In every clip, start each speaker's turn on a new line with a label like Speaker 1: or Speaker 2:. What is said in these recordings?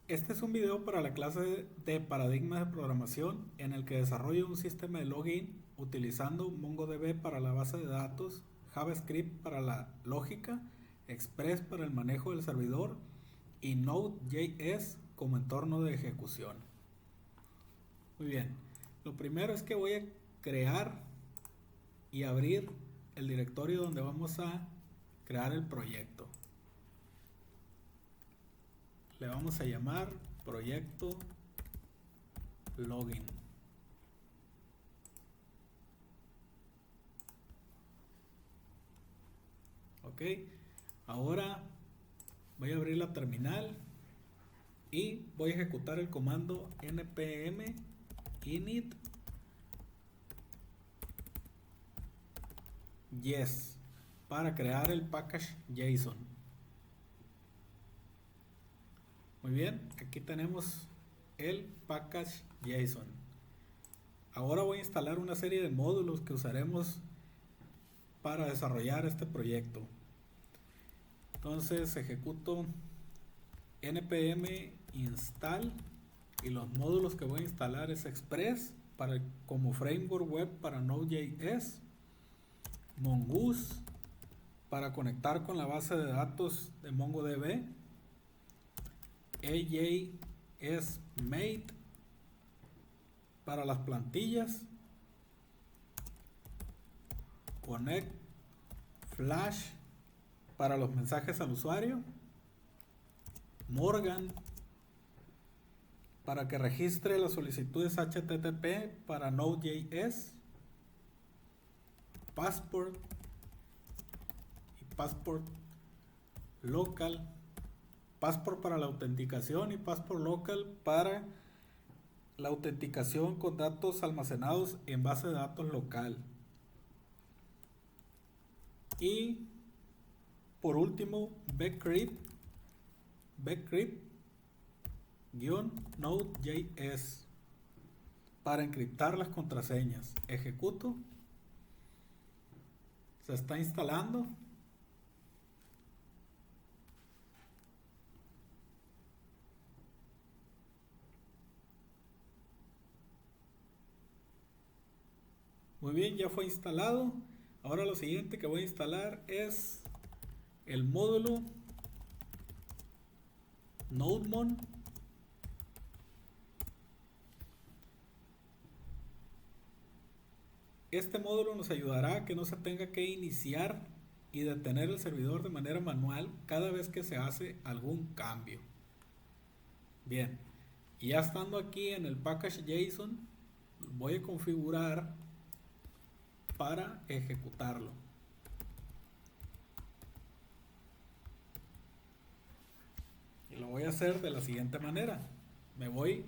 Speaker 1: Este es un video para la clase de paradigmas de programación en el que desarrollo un sistema de login utilizando MongoDB para la base de datos, JavaScript para la lógica, Express para el manejo del servidor y Node.js como entorno de ejecución. Muy bien, lo primero es que voy a crear y abrir el directorio donde vamos a crear el proyecto. Le vamos a llamar proyecto login. Ok, ahora voy a abrir la terminal y voy a ejecutar el comando npm init yes para crear el package JSON. Muy bien, aquí tenemos el package JSON. Ahora voy a instalar una serie de módulos que usaremos para desarrollar este proyecto. Entonces ejecuto npm install y los módulos que voy a instalar es Express como framework web para Node.js, Mongoose para conectar con la base de datos de MongoDB, AJSMate para las plantillas, Connect Flash para los mensajes al usuario, Morgan para que registre las solicitudes HTTP para Node.js, Passport y Passport Local, Passport para la autenticación y Passport Local para la autenticación con datos almacenados en base de datos local. Y por último, Bcrypt-Node.js para encriptar las contraseñas. Ejecuto. Se está instalando. Muy bien, ya fue instalado. Ahora lo siguiente que voy a instalar es el módulo NodeMon. Este módulo nos ayudará a que no se tenga que iniciar y detener el servidor de manera manual cada vez que se hace algún cambio. Bien, y ya estando aquí en el package JSON, voy a configurar para ejecutarlo. Y lo voy a hacer de la siguiente manera. Me voy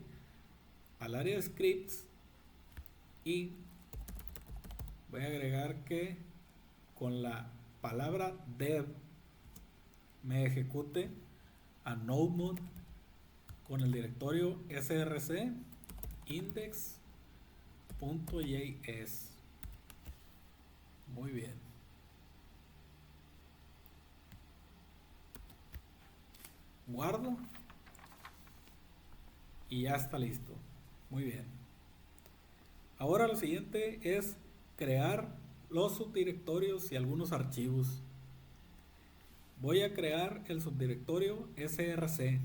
Speaker 1: al área de scripts y voy a agregar que con la palabra dev me ejecute a NodeMon con el directorio src index.js. Muy bien. Guardo y ya está listo. Muy bien. Ahora lo siguiente es crear los subdirectorios y algunos archivos. Voy a crear el subdirectorio src.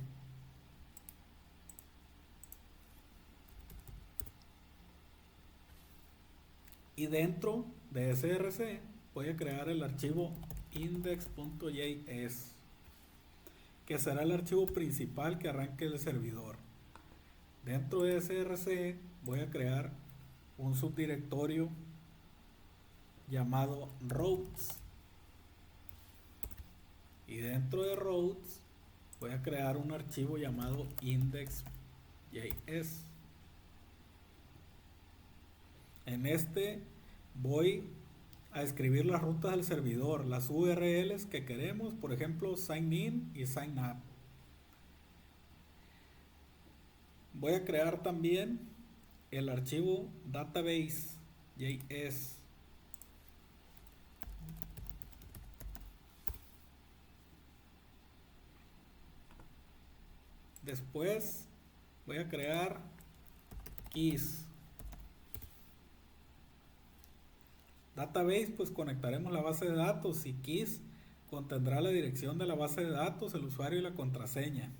Speaker 1: Y dentro de src voy a crear el archivo index.js, que será el archivo principal que arranque el servidor. Dentro de src voy a crear un subdirectorio llamado routes. Y dentro de routes voy a crear un archivo llamado index.js. En este voy a escribir las rutas del servidor, las URLs que queremos, por ejemplo, sign in y sign up. Voy a crear también el archivo database.js. Después voy a crear keys. Database, pues conectaremos la base de datos, y keys contendrá la dirección de la base de datos, el usuario y la contraseña.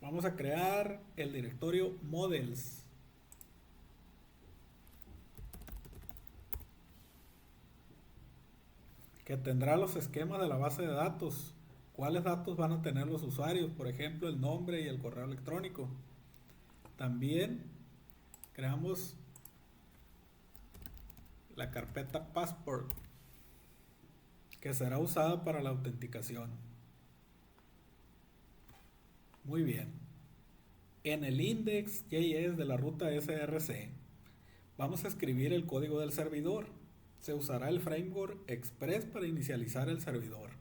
Speaker 1: Vamos a crear el directorio models, que tendrá los esquemas de la base de datos. ¿Cuáles datos van a tener los usuarios? Por ejemplo, el nombre y el correo electrónico. También creamos la carpeta passport, que será usada para la autenticación. Muy bien. En el index.js de la ruta src vamos a escribir el código del servidor. Se usará el framework Express para inicializar el servidor.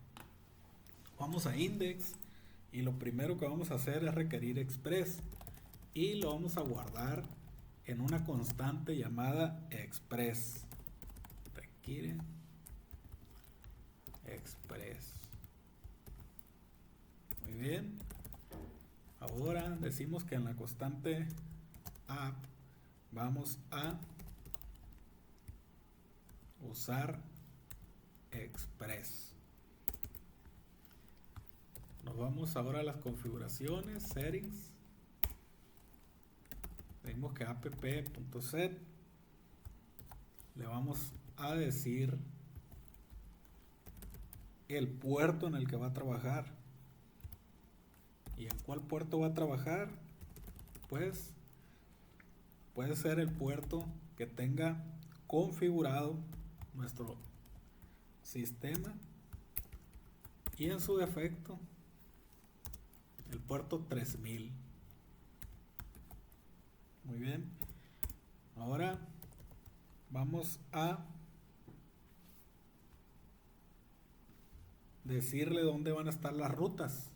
Speaker 1: Vamos a index y lo primero que vamos a hacer es requerir Express, y lo vamos a guardar en una constante llamada Express. Requiere Express. Muy bien. Ahora decimos que en la constante app vamos a usar Express. Nos vamos ahora a las configuraciones, settings. Vemos que app.set le vamos a decir el puerto en el que va a trabajar. ¿Y en cuál puerto va a trabajar? Pues puede ser el puerto que tenga configurado nuestro sistema, y en su defecto el puerto 3000. Muy bien. Ahora vamos a decirle dónde van a estar las rutas.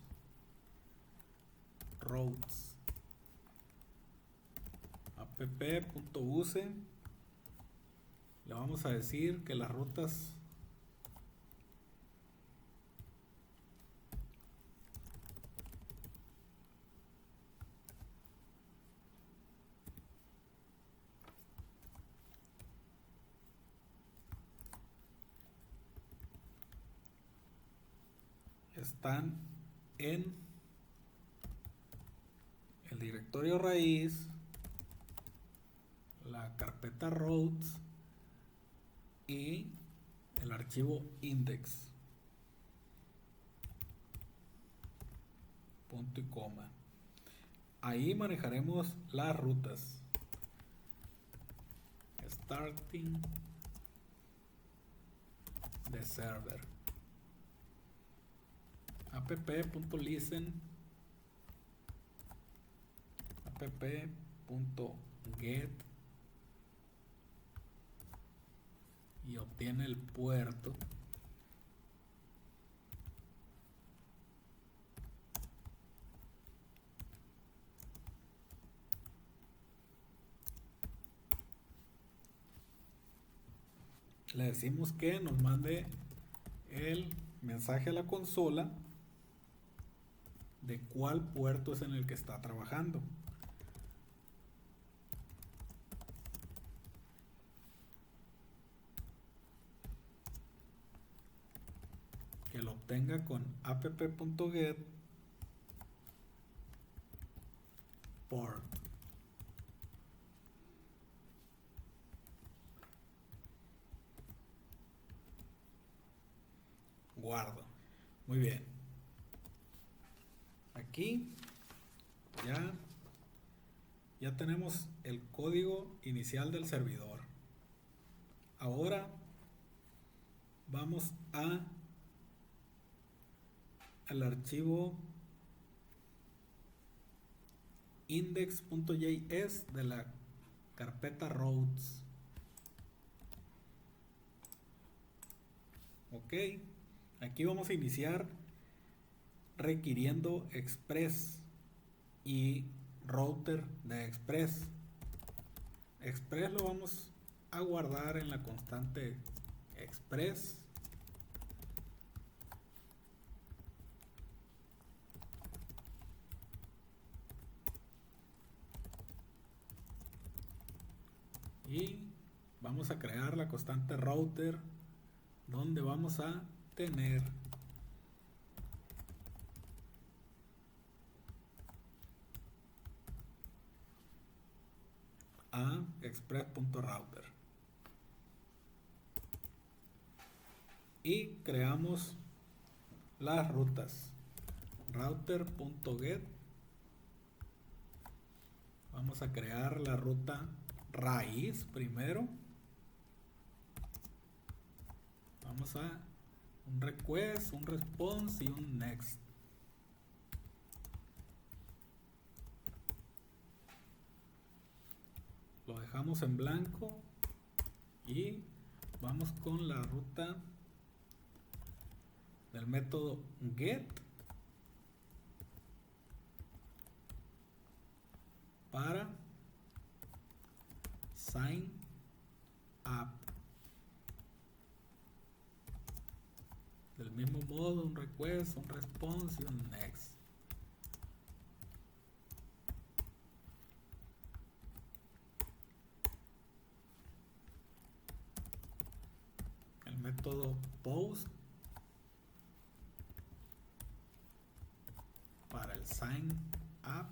Speaker 1: Routes. app.use. Le vamos a decir que las rutas están en el directorio raíz, la carpeta routes y el archivo index. Punto y coma. Ahí manejaremos las rutas. Starting the server. app.listen, app.get, y obtiene el puerto. Le decimos que nos mande el mensaje a la consola de cuál puerto es en el que está trabajando. Que lo obtenga con app.get port. Guardo. Muy bien. Aquí ya tenemos el código inicial del servidor. Ahora vamos al archivo index.js de la carpeta routes. Ok, aquí vamos a iniciar requiriendo Express y router de Express. Express lo vamos a guardar en la constante Express, vamos a crear la constante router donde vamos a tener a express.router y creamos las rutas router.get. Vamos a crear la ruta raíz primero. Vamos a un request, un response y un next. Lo dejamos en blanco y vamos con la ruta del método get para sign up. Del mismo modo, un request, un response y un next. El método post para el sign up.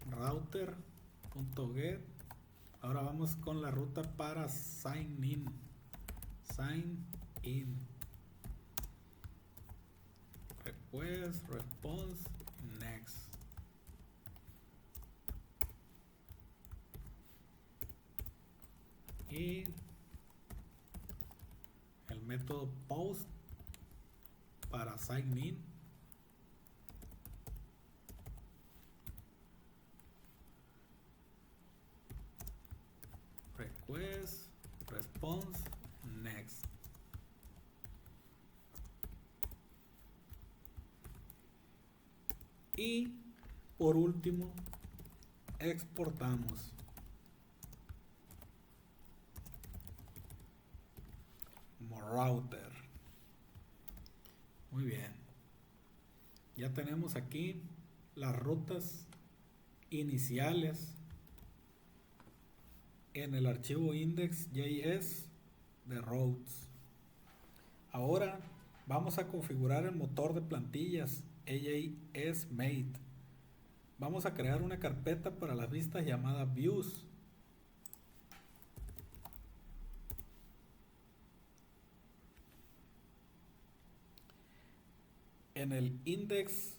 Speaker 1: Router.get. Ahora vamos con la ruta para sign in. Sign in. Request, response, next. Y el método post para sign in. Request, response, next. Y por último, exportamos. Como router. Muy bien. Ya tenemos aquí las rutas iniciales en el archivo index.js de routes. Ahora vamos a configurar el motor de plantillas AJSMate. Vamos a crear una carpeta para las vistas llamada views. En el index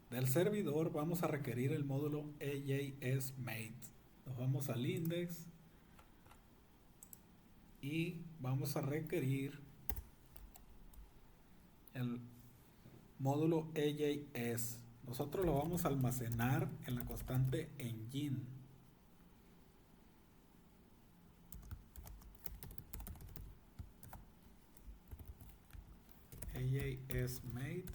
Speaker 1: del servidor vamos a requerir el módulo AJSMate. Nos vamos al index y vamos a requerir el módulo AJS. Nosotros lo vamos a almacenar en la constante engine. AJSMate.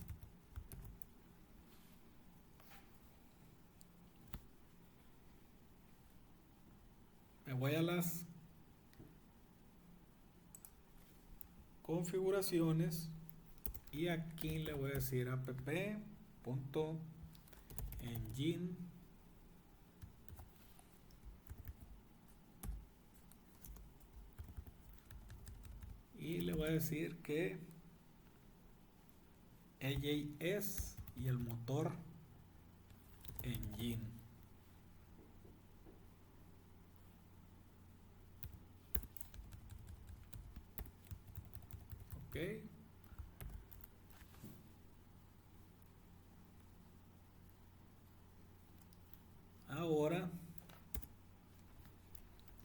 Speaker 1: Me voy a las configuraciones y aquí le voy a decir app.engine y le voy a decir que AJS y el motor engine. Ok. Ahora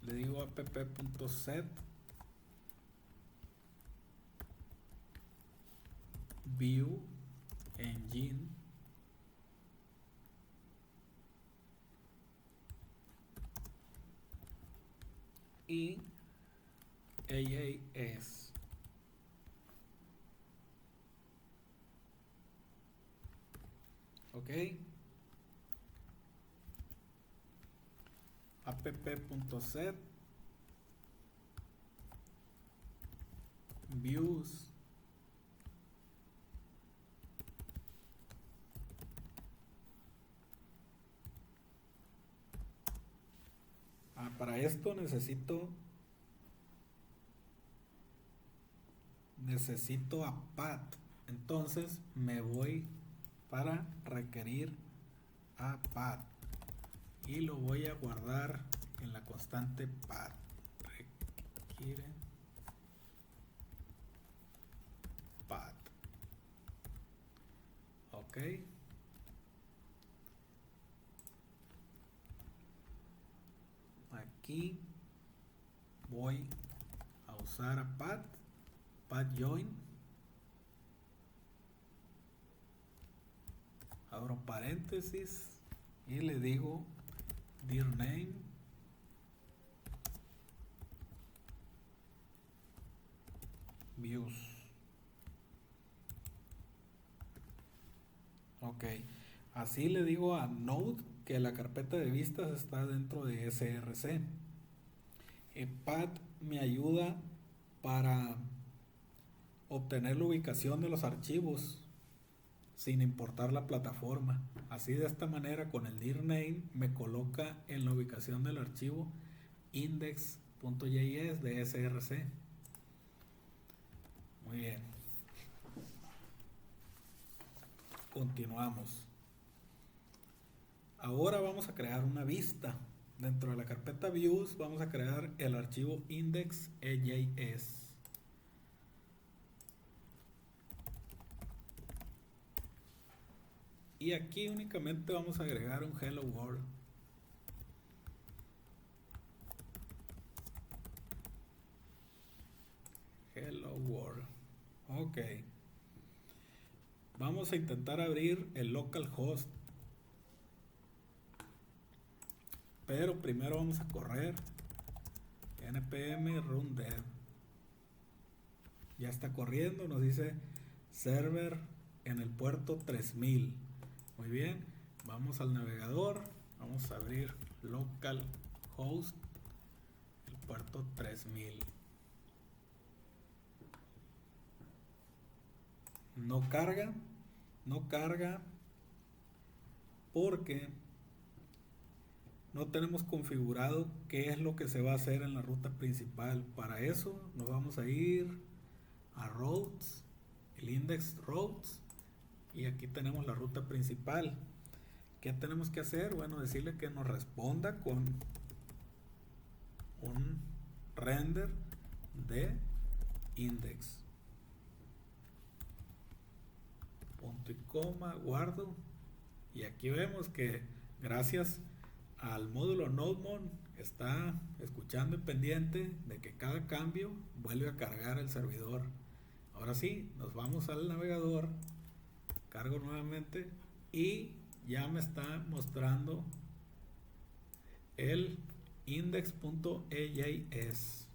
Speaker 1: le digo app.set view engine y AJS. Ok. app.set views. Para esto necesito a path. Entonces me voy para requerir a path y lo voy a guardar en la constante path. Requiere path. Ok. Aquí voy a usar a path join, abro paréntesis y le digo dir name views. Ok, así le digo a Node que la carpeta de vistas está dentro de src. Path me ayuda para obtener la ubicación de los archivos sin importar la plataforma. Así, de esta manera, con el dir name me coloca en la ubicación del archivo index.js de src. Muy bien. Continuamos. Ahora vamos a crear una vista. Dentro de la carpeta views vamos a crear el archivo index.js. Y aquí únicamente vamos a agregar un hello world. Hello world. Ok. Vamos a intentar abrir el localhost. Pero primero vamos a correr npm run dev. Ya está corriendo, nos dice server en el puerto 3000. Muy bien, vamos al navegador, vamos a abrir localhost, el puerto 3000. No carga porque no tenemos configurado qué es lo que se va a hacer en la ruta principal. Para eso nos vamos a ir a routes, el index routes, y aquí tenemos la ruta principal. ¿Qué tenemos que hacer? Bueno, decirle que nos responda con un render de index. Punto y coma, guardo, y aquí vemos que gracias al módulo NodeMon está escuchando y pendiente de que cada cambio vuelve a cargar el servidor. Ahora sí, nos vamos al navegador, cargo nuevamente y ya me está mostrando el index.js.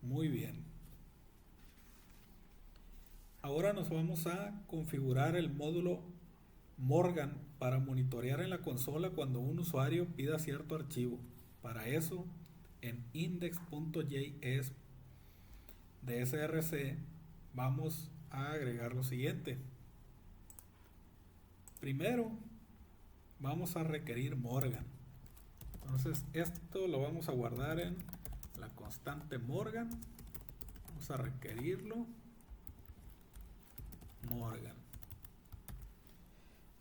Speaker 1: Muy bien. Ahora nos vamos a configurar el módulo Morgan para monitorear en la consola cuando un usuario pida cierto archivo. Para eso, en index.js de src vamos a agregar lo siguiente. Primero vamos a requerir Morgan. Entonces esto lo vamos a guardar en la constante Morgan. Vamos a requerirlo Morgan.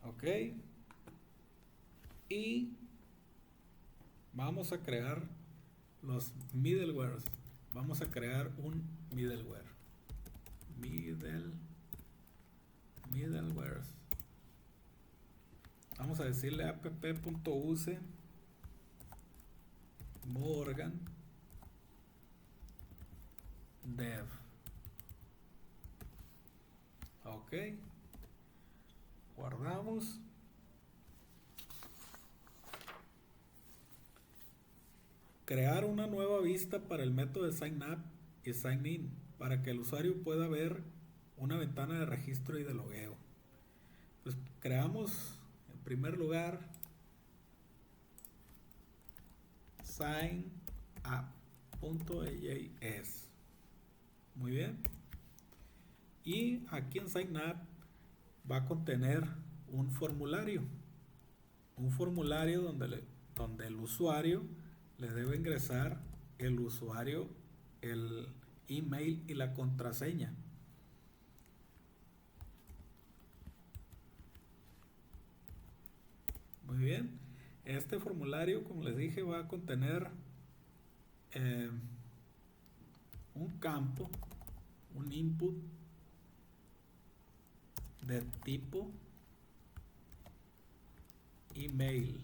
Speaker 1: Ok. Y vamos a crear los middlewares. Vamos a crear un middleware. Middlewares. Vamos a decirle app.use Morgan dev. Ok. Guardamos. Crear una nueva vista para el método de sign up y sign in para que el usuario pueda ver una ventana de registro y de logueo. Pues creamos en primer lugar sign up.js. Muy bien. Y aquí en Sign Up va a contener un formulario. Un formulario donde el usuario le debe ingresar el usuario, el email y la contraseña. Muy bien. Este formulario, como les dije, va a contener eh, un campo, un input de tipo email.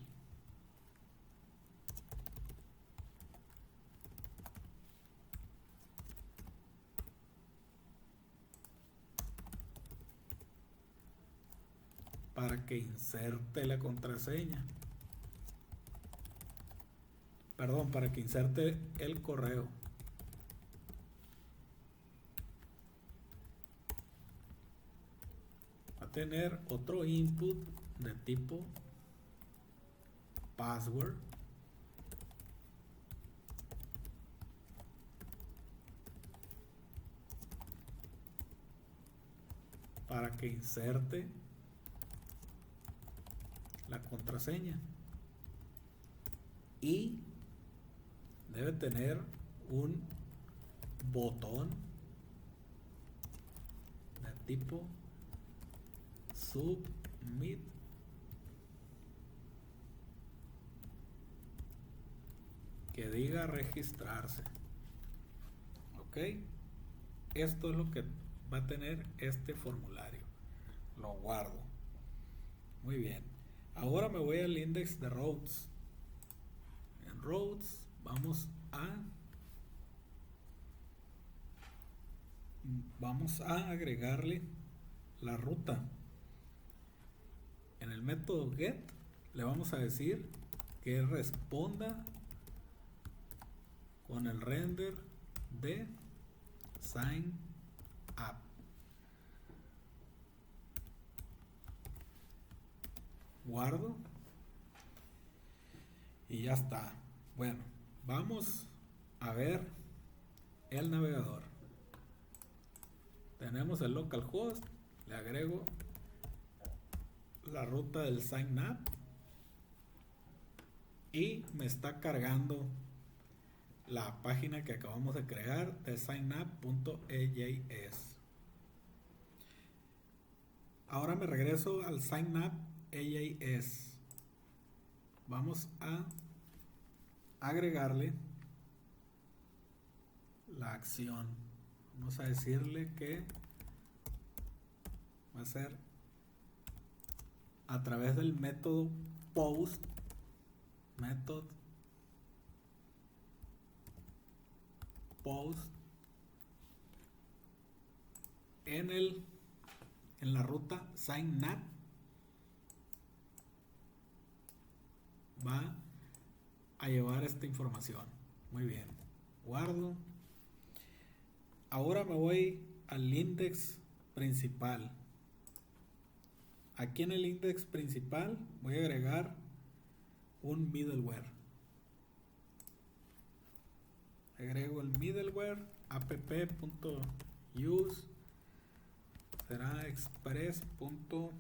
Speaker 1: Para que inserte la contraseña. Perdón, para que inserte el correo. Va a tener otro input de tipo password. Para que inserte la contraseña. Y debe tener un botón de tipo submit. Que diga registrarse. Ok. Esto es lo que va a tener este formulario. Lo guardo. Muy bien. Ahora me voy al index de routes. En routes vamos a agregarle la ruta. En el método get le vamos a decir que responda con el render de sign up. Guardo y ya está. Bueno, vamos a ver el navegador. Tenemos el localhost, le agrego la ruta del sign up y me está cargando la página que acabamos de crear de signup.ejs. Ahora me regreso al signup.ejs. Vamos a agregarle la acción. Vamos a decirle que va a ser a través del método post, en la ruta sign up va a llevar esta información. Muy bien, guardo. Ahora me voy al index principal. Aquí en el index principal voy a agregar un middleware. Agrego el middleware app.use, será express.url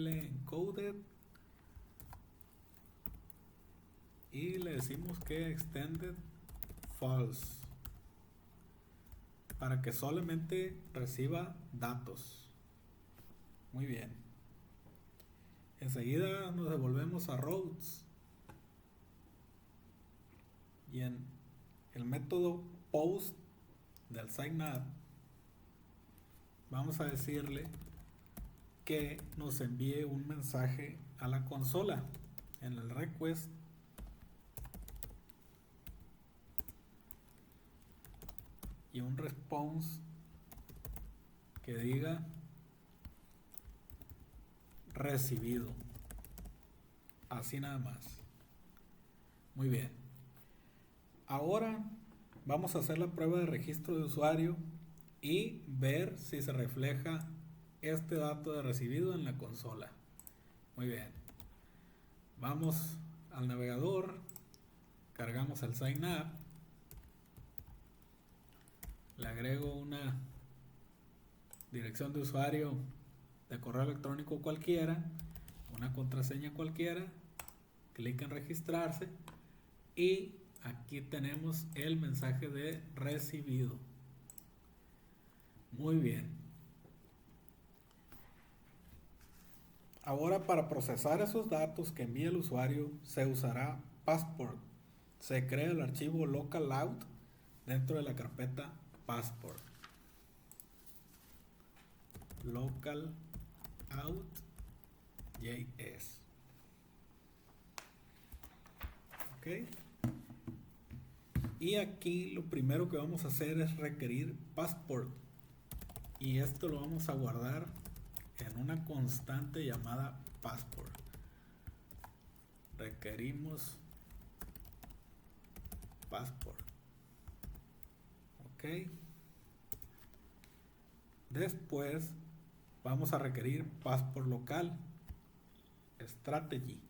Speaker 1: encoded y le decimos que extended false para que solamente reciba datos. Muy bien. Enseguida nos devolvemos a routes y en el método post del signup vamos a decirle que nos envíe un mensaje a la consola en el request y un response que diga recibido, así nada más. Muy bien, ahora vamos a hacer la prueba de registro de usuario y ver si se refleja este dato de recibido en la consola. Muy bien, vamos al navegador, cargamos el sign up, le agrego una dirección de usuario de correo electrónico cualquiera, una contraseña cualquiera, clic en registrarse y aquí tenemos el mensaje de recibido. Muy bien. Ahora, para procesar esos datos que envía el usuario se usará Passport. Se crea el archivo localout dentro de la carpeta Passport. Localout.js. Ok. Y aquí lo primero que vamos a hacer es requerir Passport. Y esto lo vamos a guardar en una constante llamada Passport. Requerimos Passport. Ok. Después vamos a requerir Passport local strategy.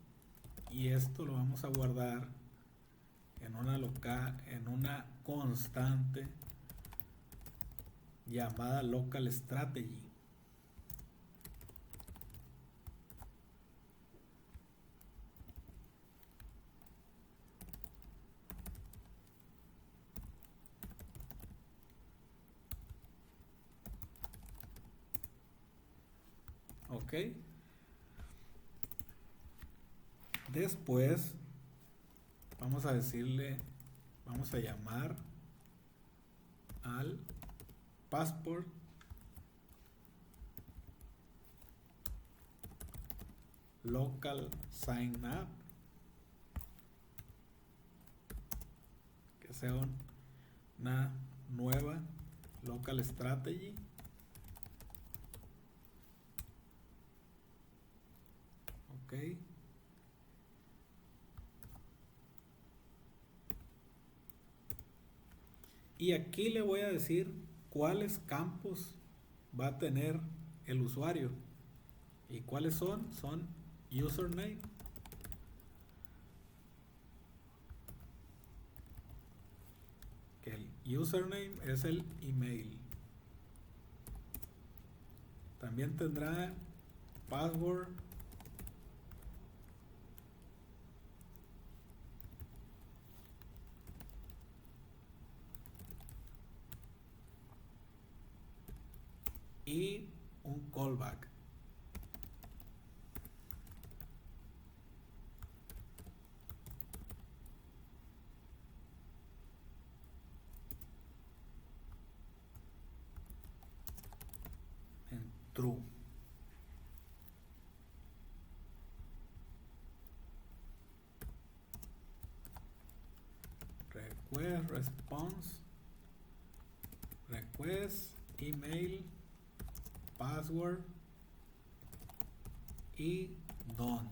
Speaker 1: Y esto lo vamos a guardar en una constante llamada local strategy. Ok. Después vamos a llamar al Passport local sign up, que sea una nueva local strategy. Ok. Y aquí le voy a decir cuáles campos va a tener el usuario. ¿Y cuáles son? Son username, que el username es el email. También tendrá password, y un callback. En true. Request response, request email, password y done.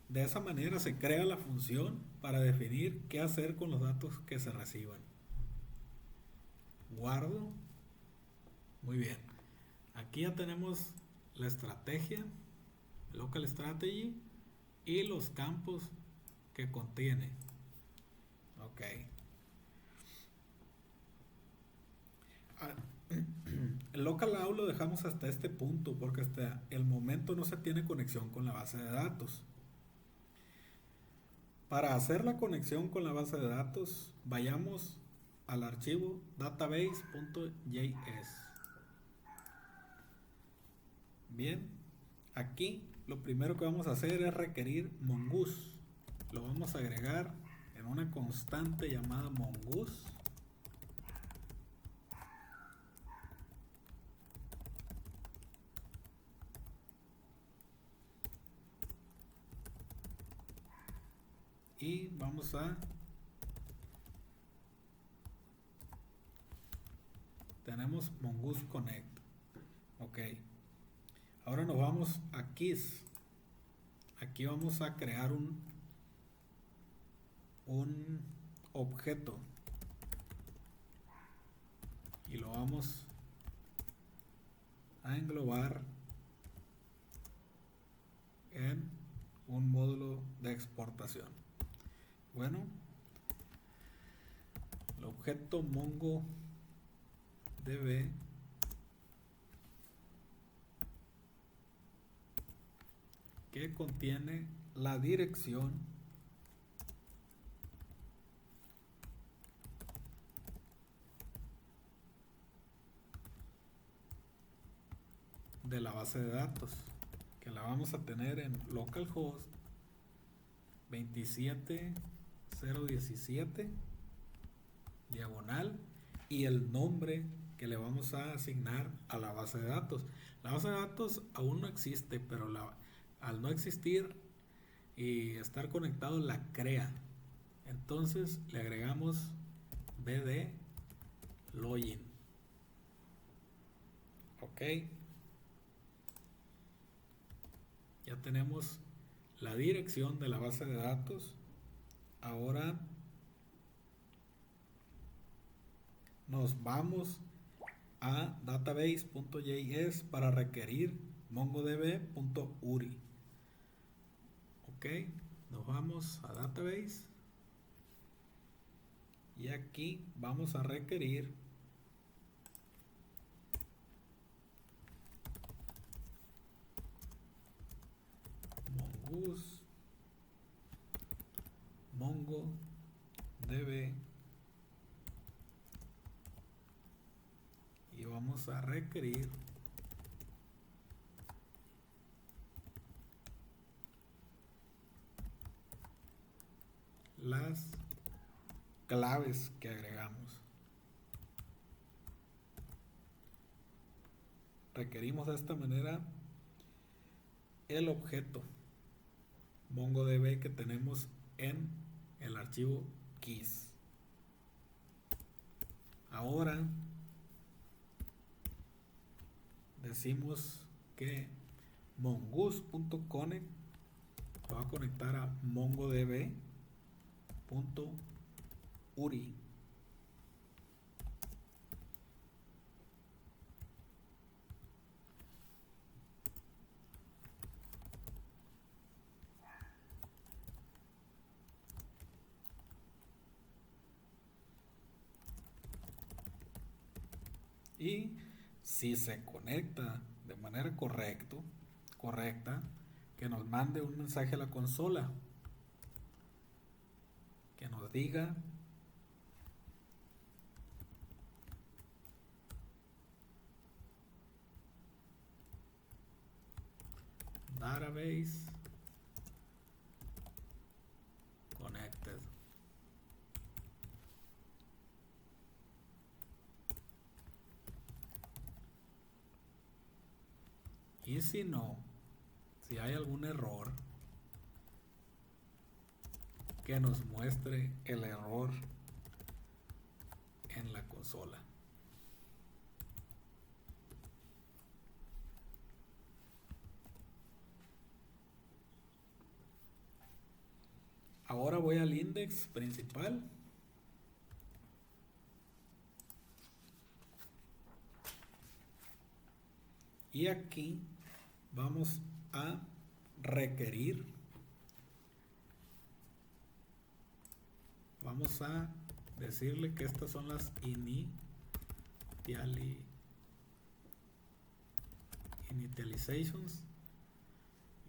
Speaker 1: De esa manera se crea la función para definir qué hacer con los datos que se reciban. Guardo. Muy bien. Aquí ya tenemos la estrategia, local strategy, y los campos que contiene. Ok. El localout lo dejamos hasta este punto porque hasta el momento no se tiene conexión con la base de datos. Para hacer la conexión con la base de datos, vayamos al archivo database.js. Bien, aquí lo primero que vamos a hacer es requerir mongoose. Lo vamos a agregar en una constante llamada mongoose. Y vamos tenemos mongoose connect. Ok. Ahora nos vamos a keys. Aquí vamos a crear un objeto. y lo vamos a englobar en un módulo de exportación. Bueno, el objeto MongoDB que contiene la dirección de la base de datos, que la vamos a tener en localhost 27017 diagonal y el nombre que le vamos a asignar a la base de datos. La base de datos aún no existe, pero al no existir y estar conectado la crea. Entonces le agregamos bd login. Ok. Ya tenemos la dirección de la base de datos. Ahora nos vamos a database.js para requerir mongodb.uri. Ok, nos vamos a database y aquí vamos a requerir mongodb y vamos a requerir las claves que agregamos. Requerimos de esta manera el objeto MongoDB que tenemos en el archivo keys. Ahora decimos que mongoose.connect va a conectar a mongodb.uri. Y si se conecta de manera correcta, que nos mande un mensaje a la consola que nos diga database connected. Y si no, si hay algún error, que nos muestre el error en la consola. Ahora voy al index principal. Y aquí vamos a requerir, vamos a decirle que estas son las initializations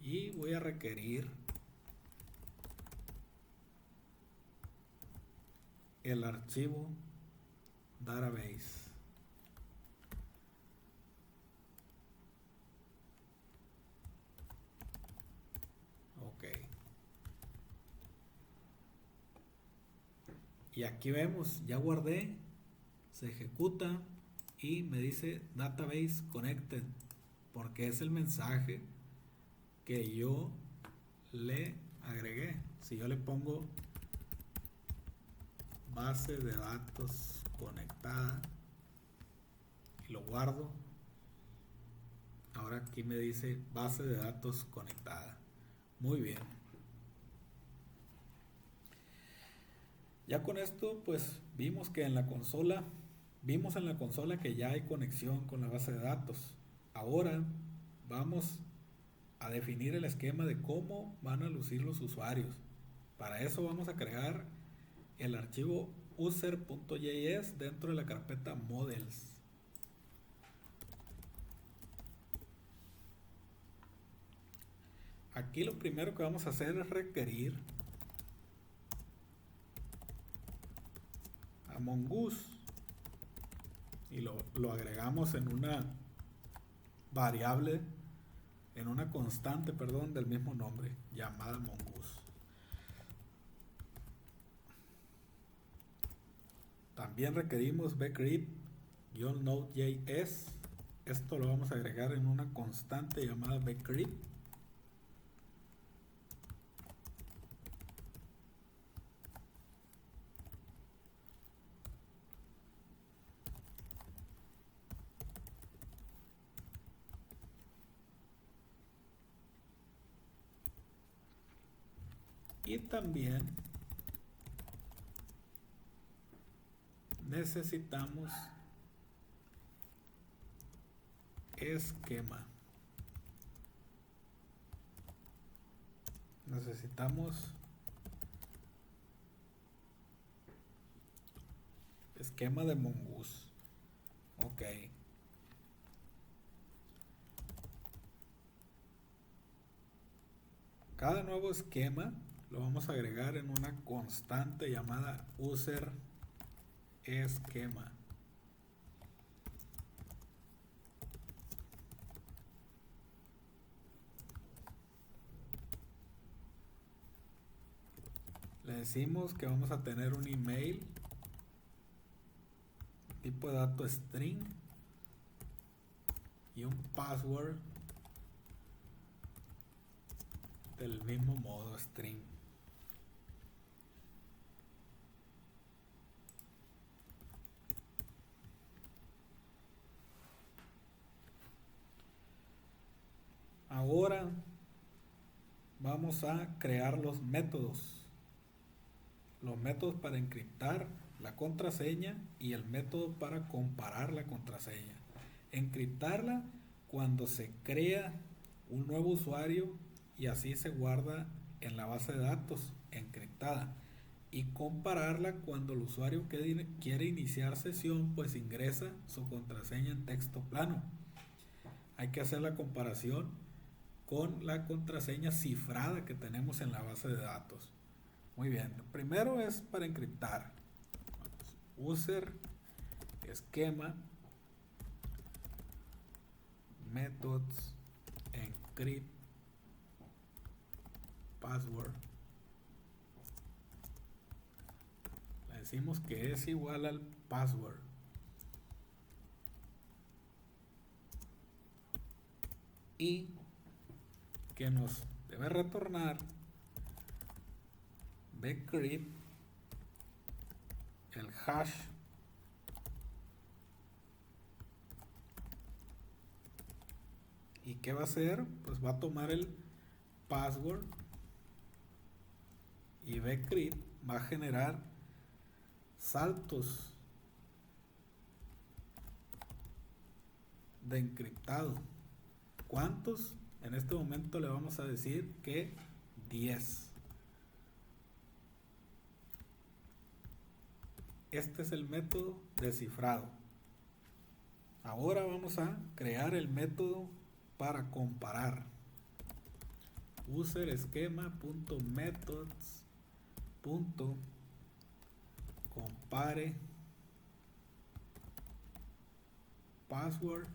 Speaker 1: y voy a requerir el archivo database. Y aquí vemos, ya guardé, se ejecuta y me dice database connected, porque es el mensaje que yo le agregué. Si yo le pongo base de datos conectada y lo guardo, ahora aquí me dice base de datos conectada. Muy bien. Ya con esto pues vimos que en la consola Vimos en la consola que ya hay conexión con la base de datos. Ahora vamos a definir el esquema de cómo van a lucir los usuarios. Para eso vamos a crear el archivo user.js dentro de la carpeta models. Aquí lo primero que vamos a hacer es requerir a mongoose y lo agregamos en una variable, en una constante, perdón, del mismo nombre, llamada mongoose. También requerimos bcrypt-node.js. Esto lo vamos a agregar en una constante llamada bcrypt. Y también necesitamos esquema. Necesitamos esquema de mongoose. Ok. Cada nuevo esquema lo vamos a agregar en una constante llamada user esquema. Le decimos que vamos a tener un email, tipo de dato string y un password del mismo modo string. Ahora vamos a crear los métodos para encriptar la contraseña y el método para comparar la contraseña. Encriptarla cuando se crea un nuevo usuario y así se guarda en la base de datos encriptada, y compararla cuando el usuario quiere iniciar sesión, pues ingresa su contraseña en texto plano. Hay que hacer la comparación con la contraseña cifrada que tenemos en la base de datos. Muy bien, primero es para encriptar. User esquema methods encrypt password. Le decimos que es igual al password. Y que nos debe retornar bcrypt, el hash y qué va a hacer, pues va a tomar el password y bcrypt va a generar saltos de encriptado. ¿Cuántos? En este momento le vamos a decir que 10. Este es el método de cifrado. Ahora vamos a crear el método para comparar. User esquema.methods.compare password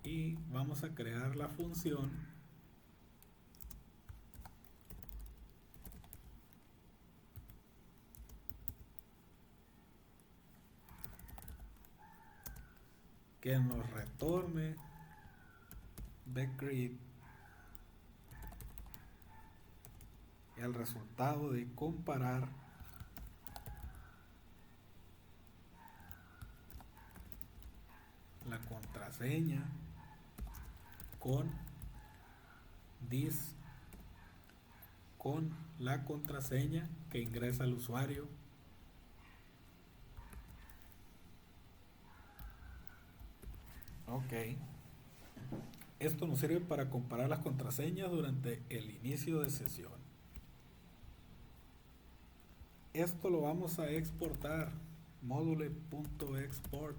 Speaker 1: y vamos a crear la función que nos retorne bcrypt el resultado de comparar la contraseña con con la contraseña que ingresa el usuario Ok. Esto nos sirve para comparar las contraseñas durante el inicio de sesión. Esto lo vamos a exportar. Module.exports.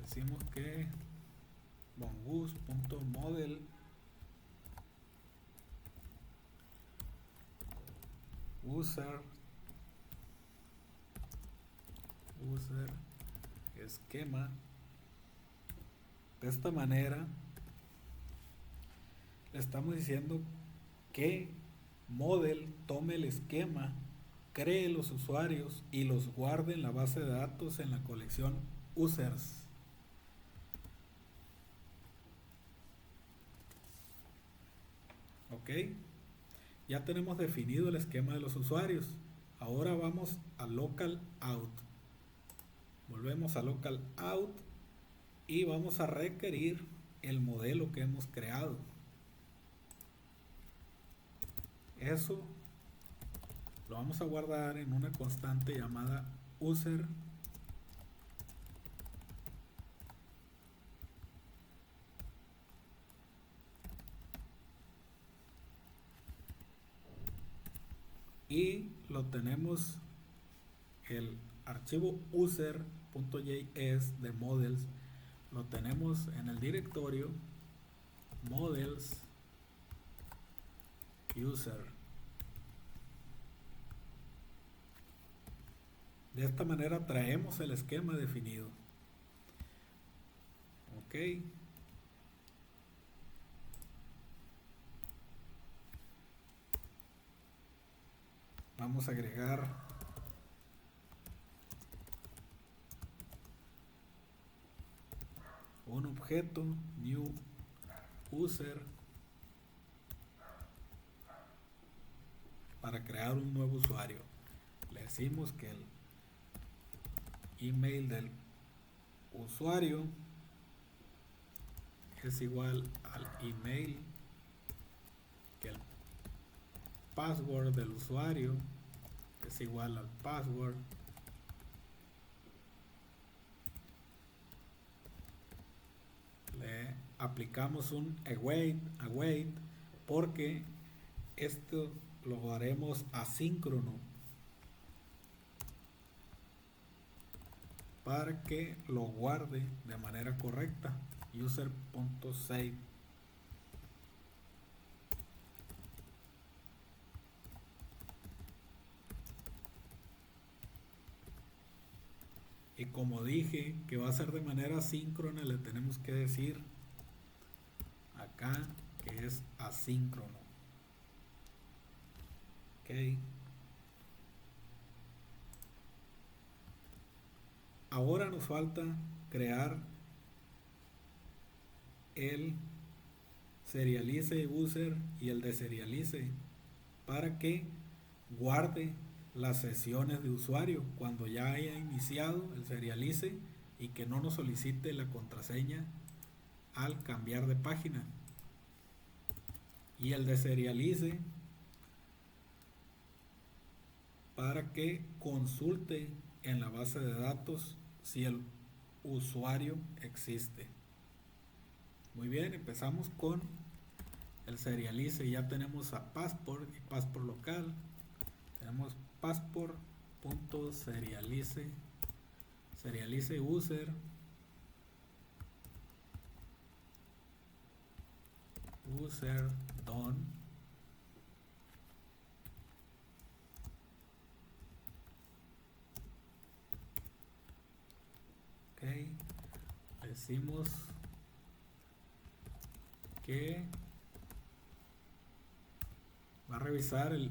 Speaker 1: Decimos que mongoose.model user esquema. De esta manera le estamos diciendo que model tome el esquema, cree los usuarios y los guarde en la base de datos en la colección users. Ok, ya tenemos definido el esquema de los usuarios. Ahora vamos a local out. Volvemos a local out y vamos a requerir el modelo que hemos creado. Eso lo vamos a guardar en una constante llamada user y lo tenemos el archivo user.js de models, lo tenemos en el directorio models user. De esta manera traemos el esquema definido. Ok. Vamos a agregar un objeto new user para crear un nuevo usuario. Le decimos que el email del usuario es igual al email, que el password del usuario es igual al password, le aplicamos un await porque esto lo haremos asíncrono para que lo guarde de manera correcta. User.save. Y como dije que va a ser de manera asíncrona, le tenemos que decir acá que es asíncrono. Ok. Ahora nos falta crear el serialize user y el deserialice para que guarde las sesiones de usuario cuando ya haya iniciado el serialice y que no nos solicite la contraseña al cambiar de página. Y el deserialice para que consulte en la base de datos si el usuario existe. Muy bien, empezamos con el serialice. Ya tenemos a passport y passport local. Tenemos passport.serialize, serialize user, done. Ok, decimos que va a revisar el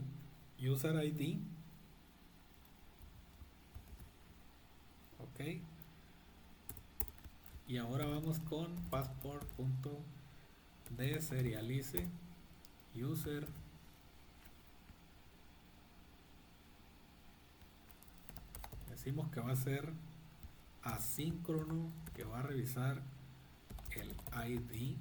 Speaker 1: user ID. Ok, y ahora vamos con passport.deserialize user. Decimos que va a ser asíncrono, que va a revisar el ID.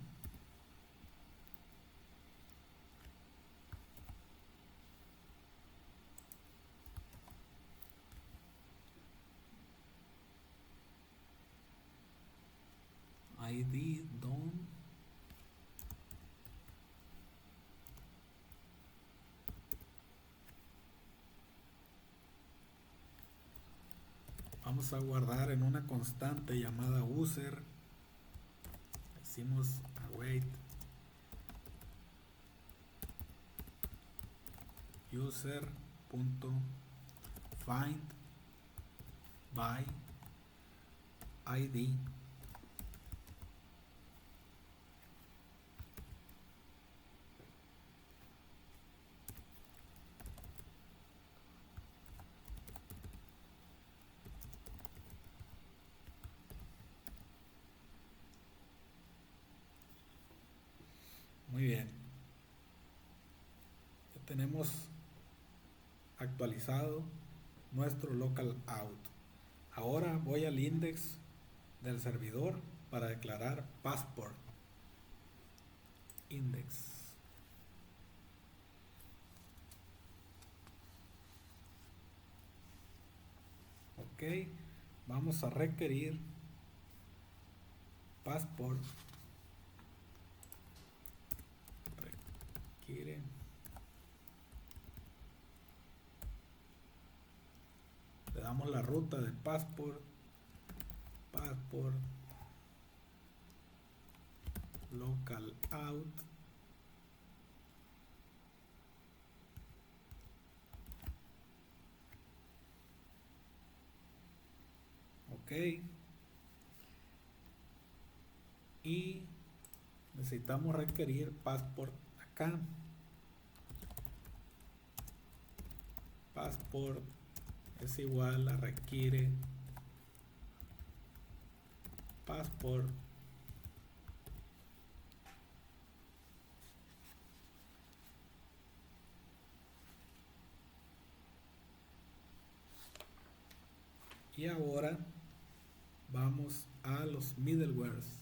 Speaker 1: id don. Vamos a guardar en una constante llamada user. Decimos await user.find by id. Muy bien. Ya tenemos actualizado nuestro local out. Ahora voy al index del servidor para declarar passport. Index. Ok. Vamos a requerir passport. Requiere. Le damos la ruta de passport. Passport. Local out. Ok. Y necesitamos requerir passport acá. Passport es igual a requiere passport y ahora vamos a los middlewares.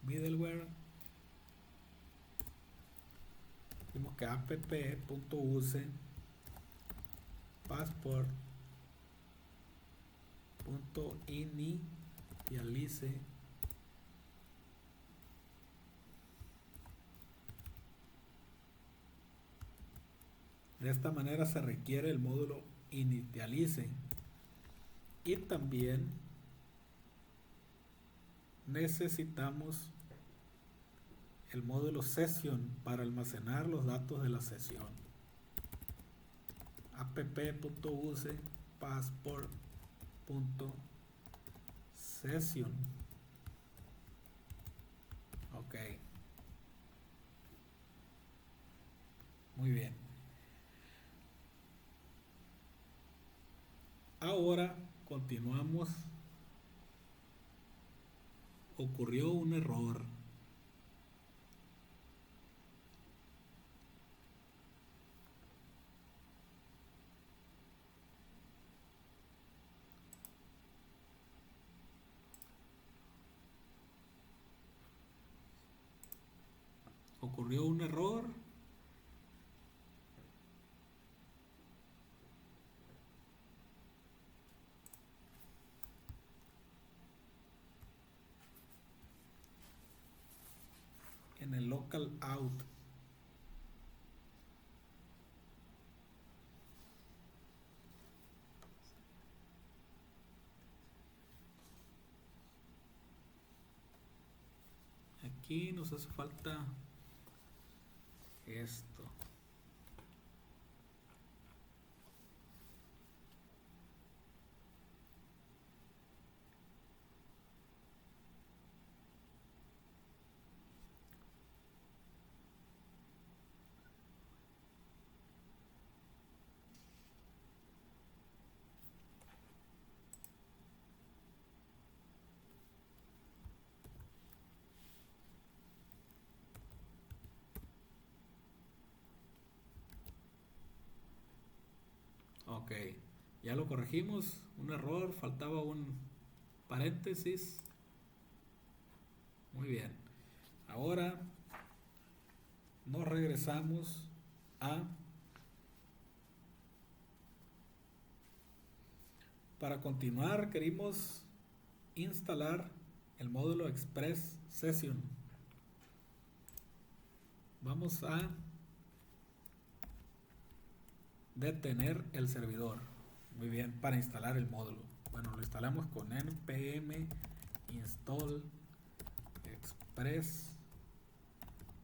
Speaker 1: Middleware, decimos que app.use passport.initialize de esta manera se requiere el módulo initialize y también necesitamos el módulo session para almacenar los datos de la sesión. app.use passport.session. Ok. Muy bien. Ahora continuamos. Ocurrió un error. Ocurrió un error. En el local out. Aquí nos hace falta esto. Ok, ya lo corregimos. Un error, faltaba un paréntesis. Muy bien. Ahora nos regresamos a... Para continuar, queremos instalar el módulo Express Session. Vamos a detener el servidor. Muy bien, para instalar el módulo. Bueno, lo instalamos con npm install express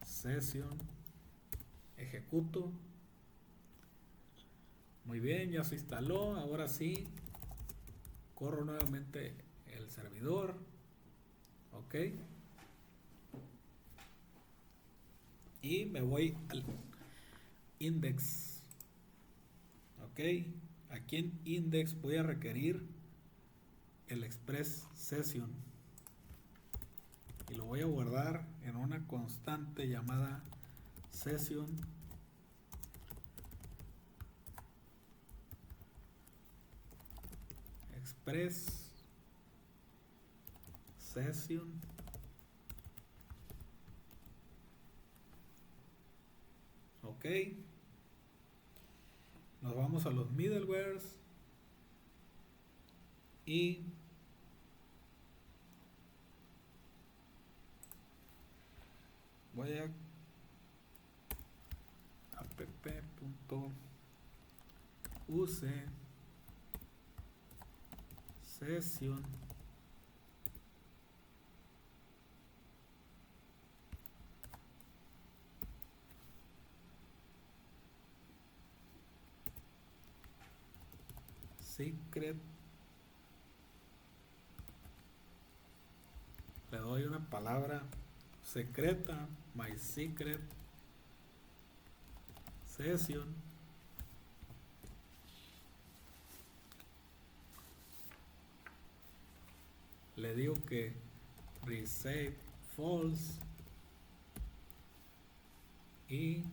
Speaker 1: session, ejecuto. Muy bien, ya se instaló. Ahora sí, corro nuevamente el servidor. Ok. Y me voy al index. Ok. Aquí en index voy a requerir el express session. Y lo voy a guardar en una constante llamada session express session. Ok. Nos vamos a los middlewares y voy a app.use session secret. Le doy una palabra secreta, my secret session. Le digo que reset false y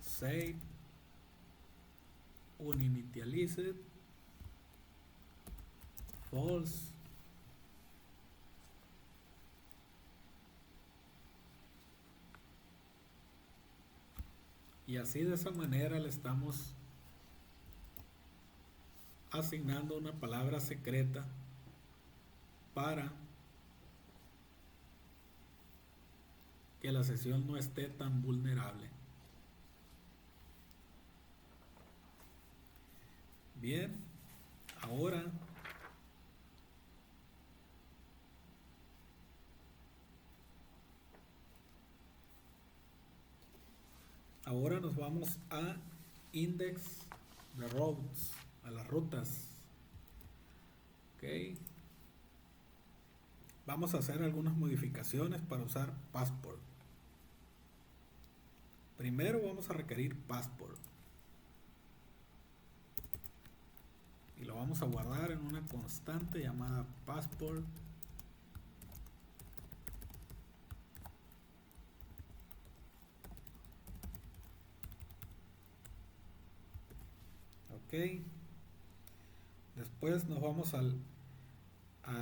Speaker 1: save uninitialized false. Y así, de esa manera, le estamos asignando una palabra secreta para que la sesión no esté tan vulnerable. Bien, ahora nos vamos a index de routes, a las rutas. Ok. Vamos a hacer algunas modificaciones para usar passport. Primero vamos a requerir passport y lo vamos a guardar en una constante llamada passport. Ok. Después nos vamos a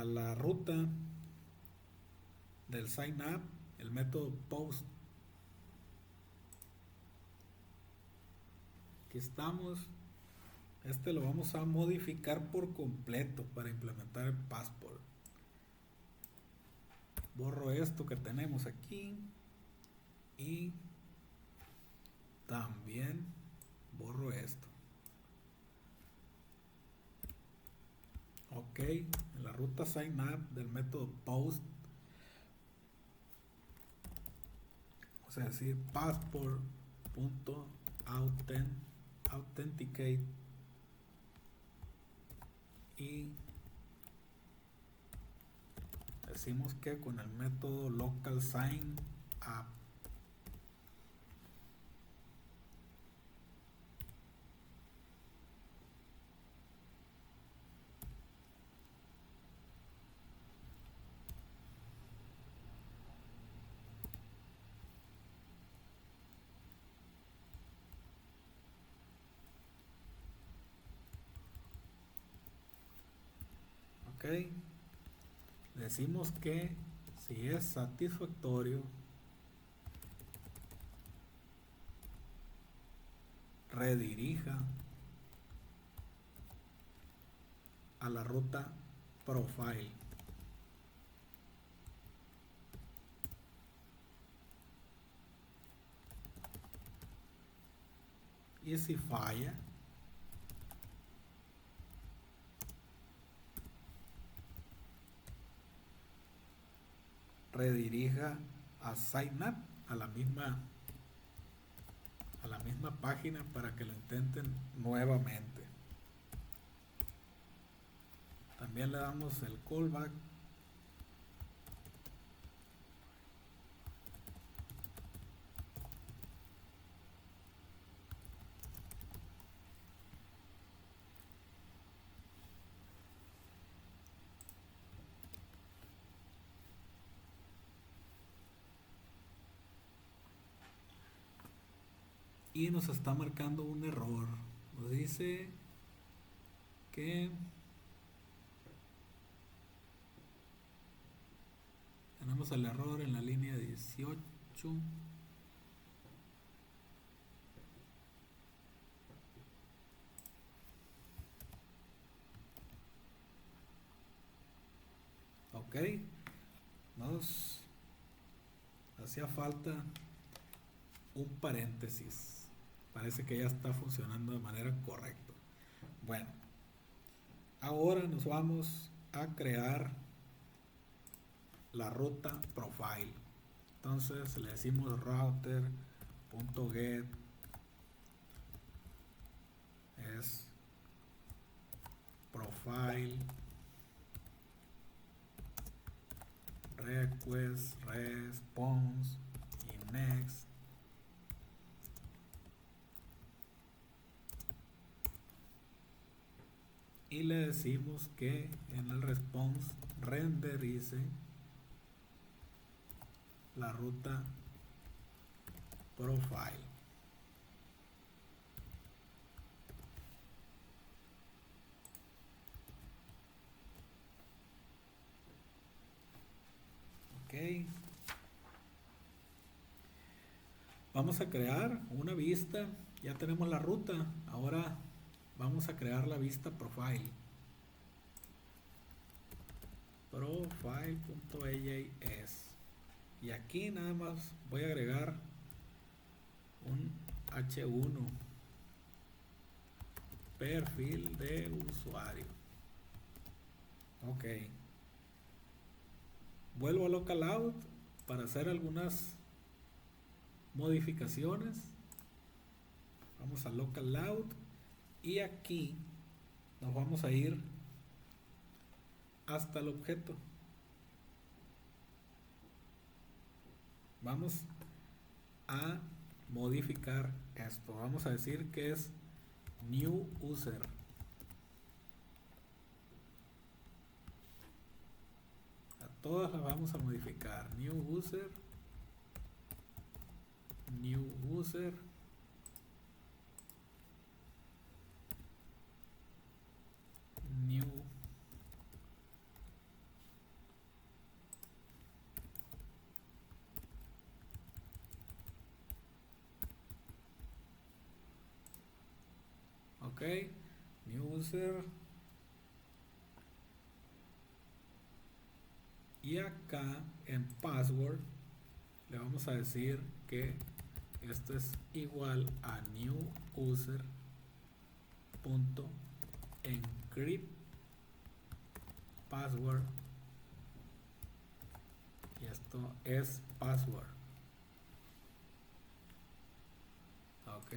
Speaker 1: la ruta del sign up, el método post. Aquí estamos. Este lo vamos a modificar por completo para implementar el passport. Borro esto que tenemos aquí y también borro esto. Ok, en la ruta sign up del método post, vamos a decir passport.authenticate y decimos que con el método local sign up. Ok, decimos que si es satisfactorio, redirija a la ruta profile. y si falla, redirija a SiteNav, a la misma página para que lo intenten nuevamente. También le damos el callback. Y nos está marcando un error. Nos dice que tenemos el error en la línea 18. Ok, nos hacía falta un paréntesis. Parece que ya está funcionando de manera correcta. Bueno, ahora nos vamos a crear la ruta profile. Entonces le decimos router.get es profile request response y next. Y le decimos que en el response renderice la ruta profile. Ok. Vamos a crear una vista. Ya tenemos la ruta. Ahora vamos a crear la vista profile. Profile.ajs. Y aquí nada más voy a agregar un H1, perfil de usuario. Ok, vuelvo a localout para hacer algunas modificaciones. Vamos a localout y aquí nos vamos a ir hasta el objeto. Vamos a modificar esto. Vamos a decir que es new user. A todas las vamos a modificar. New user. New user. New ok, new user. Y acá en password le vamos a decir que esto es igual a new user punto encrypt password y esto es password. Ok,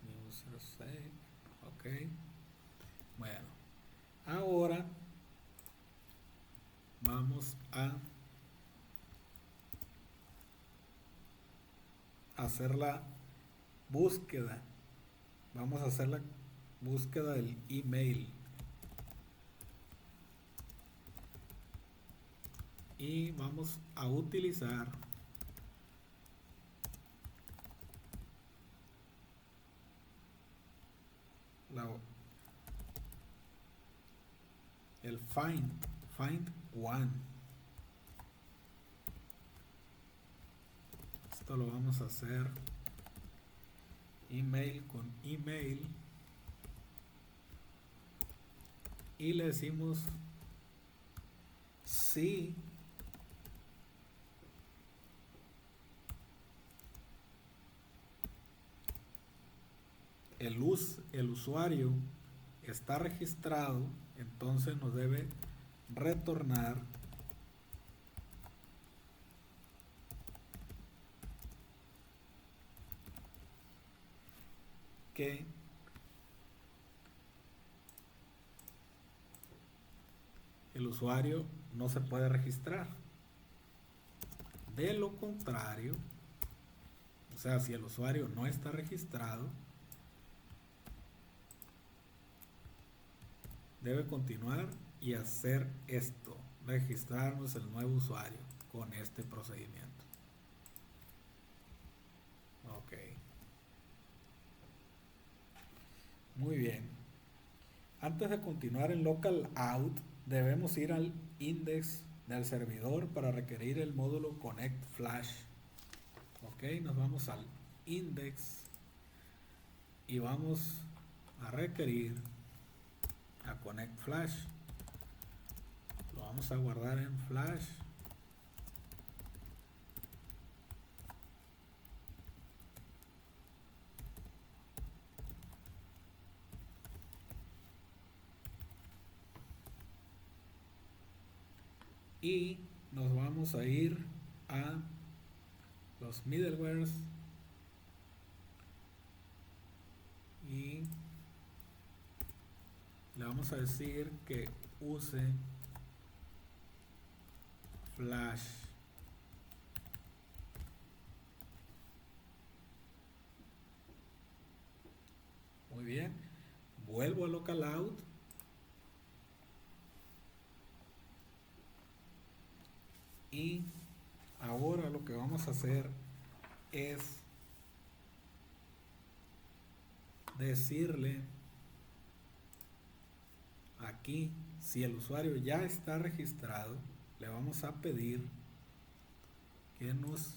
Speaker 1: new user save. Ok, bueno, ahora vamos a hacer la búsqueda. Vamos a hacer la búsqueda del email. Y vamos a utilizar el find one. Esto lo vamos a hacer email con email y le decimos si el usuario está registrado, entonces nos debe retornar que el usuario no se puede registrar. De lo contrario, o sea, si el usuario no está registrado, debe continuar y hacer esto, registrarnos el nuevo usuario con este procedimiento. Ok. Muy bien. Antes de continuar en localout, debemos ir al index del servidor para requerir el módulo connect flash. Ok, nos vamos al index y vamos a requerir a connect flash. Lo vamos a guardar en flash. Y nos vamos a ir a los middlewares y le vamos a decir que use flash. Muy bien, vuelvo a localout y ahora lo que vamos a hacer es decirle aquí, si el usuario ya está registrado, le vamos a pedir que nos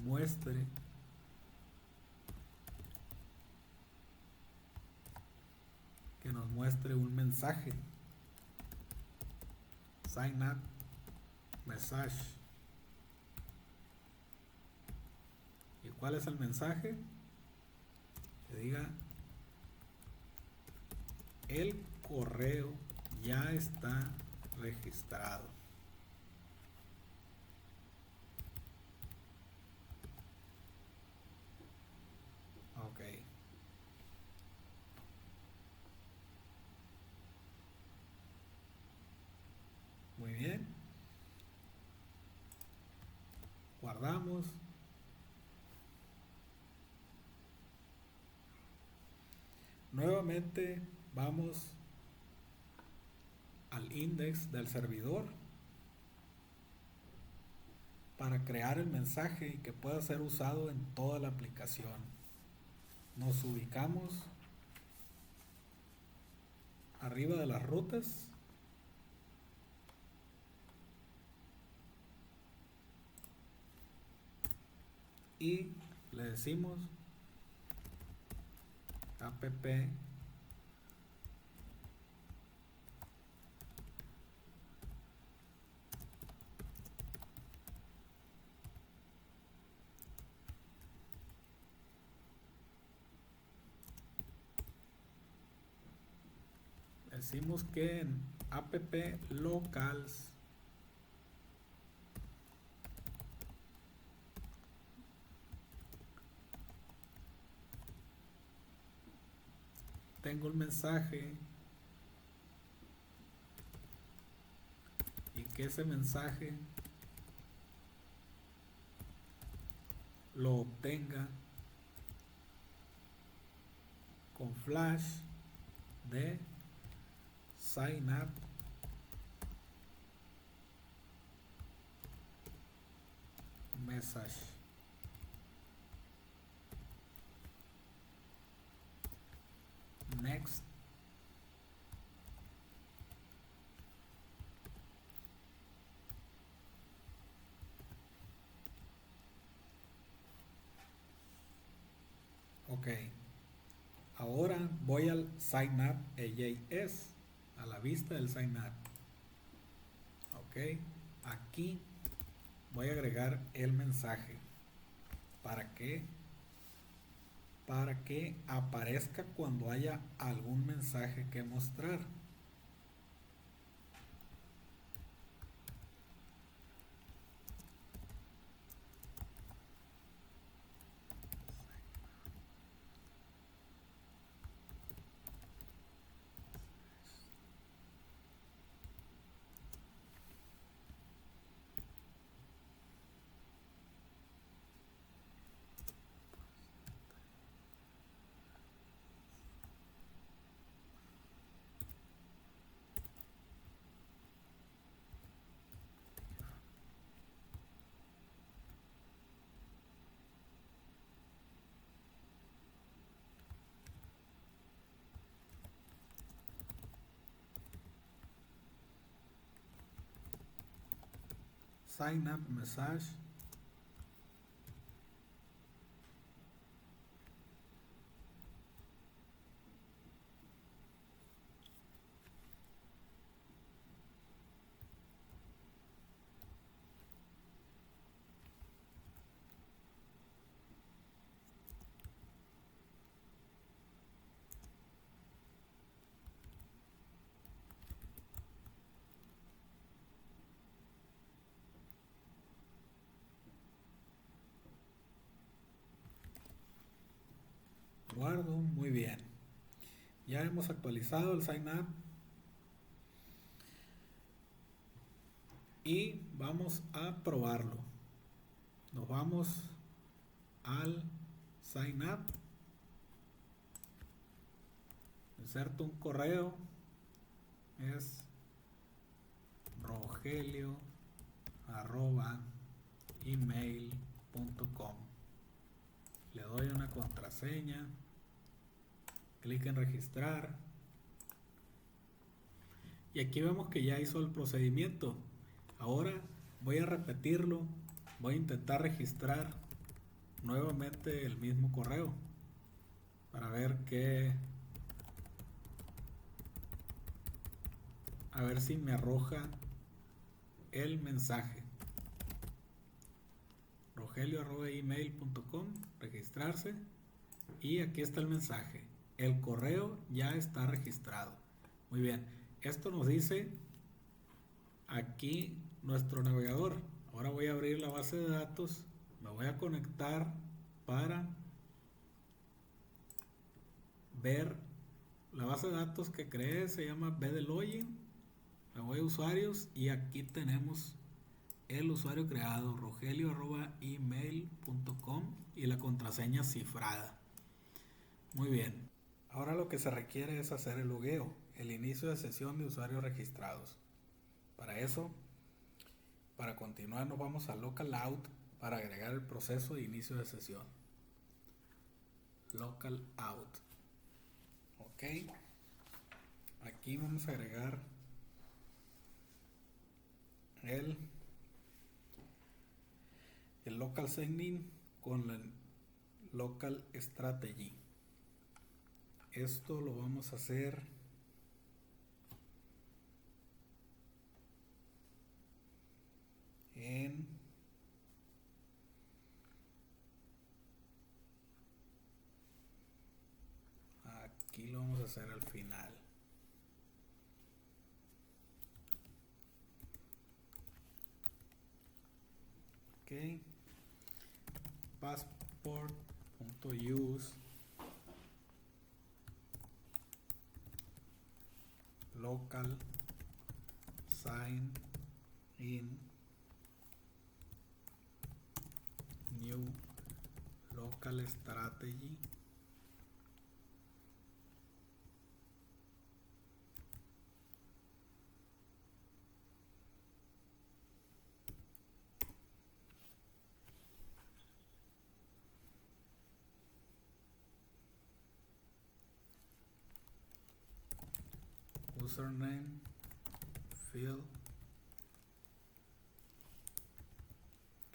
Speaker 1: muestre un mensaje, sign up message. ¿Y cuál es el mensaje? Que diga: el correo ya está registrado. Ok. Muy bien. Guardamos. Nuevamente vamos al index del servidor para crear el mensaje y que pueda ser usado en toda la aplicación. Nos ubicamos arriba de las rutas y le decimos app decimos que en app locals tengo el mensaje y que ese mensaje lo obtenga con flash de sign up message. Next. Ok. Ahora voy al sign up EJS, a la vista del sign up. Ok. Aquí voy a agregar el mensaje para que para que aparezca cuando haya algún mensaje que mostrar. Sign up message. Guardo, muy bien. Ya hemos actualizado el sign up y vamos a probarlo. Nos vamos al sign up, inserto un correo, es rogelio@email.com. Le doy una contraseña, clic en registrar y aquí vemos que ya hizo el procedimiento. Ahora voy a repetirlo, voy a intentar registrar nuevamente el mismo correo para ver a ver si me arroja el mensaje. rogelio@email.com, registrarse y aquí está el mensaje. El correo ya está registrado. Muy bien, esto nos dice aquí nuestro navegador. Ahora voy a abrir la base de datos, me voy a conectar para ver la base de datos que creé. Se llama BDLogin. Me voy a usuarios y aquí tenemos el usuario creado, rogelio@email.com, y la contraseña cifrada. Muy bien. Ahora lo que se requiere es hacer el logueo, el inicio de sesión de usuarios registrados. Para eso, para continuar, nos vamos a Localout para agregar el proceso de inicio de sesión. Localout. Ok. Aquí vamos a agregar el local sign-in con la local strategy. Esto lo vamos a hacer en aquí lo vamos a hacer al final. Ok. Passport.use local sign in new local strategy username field,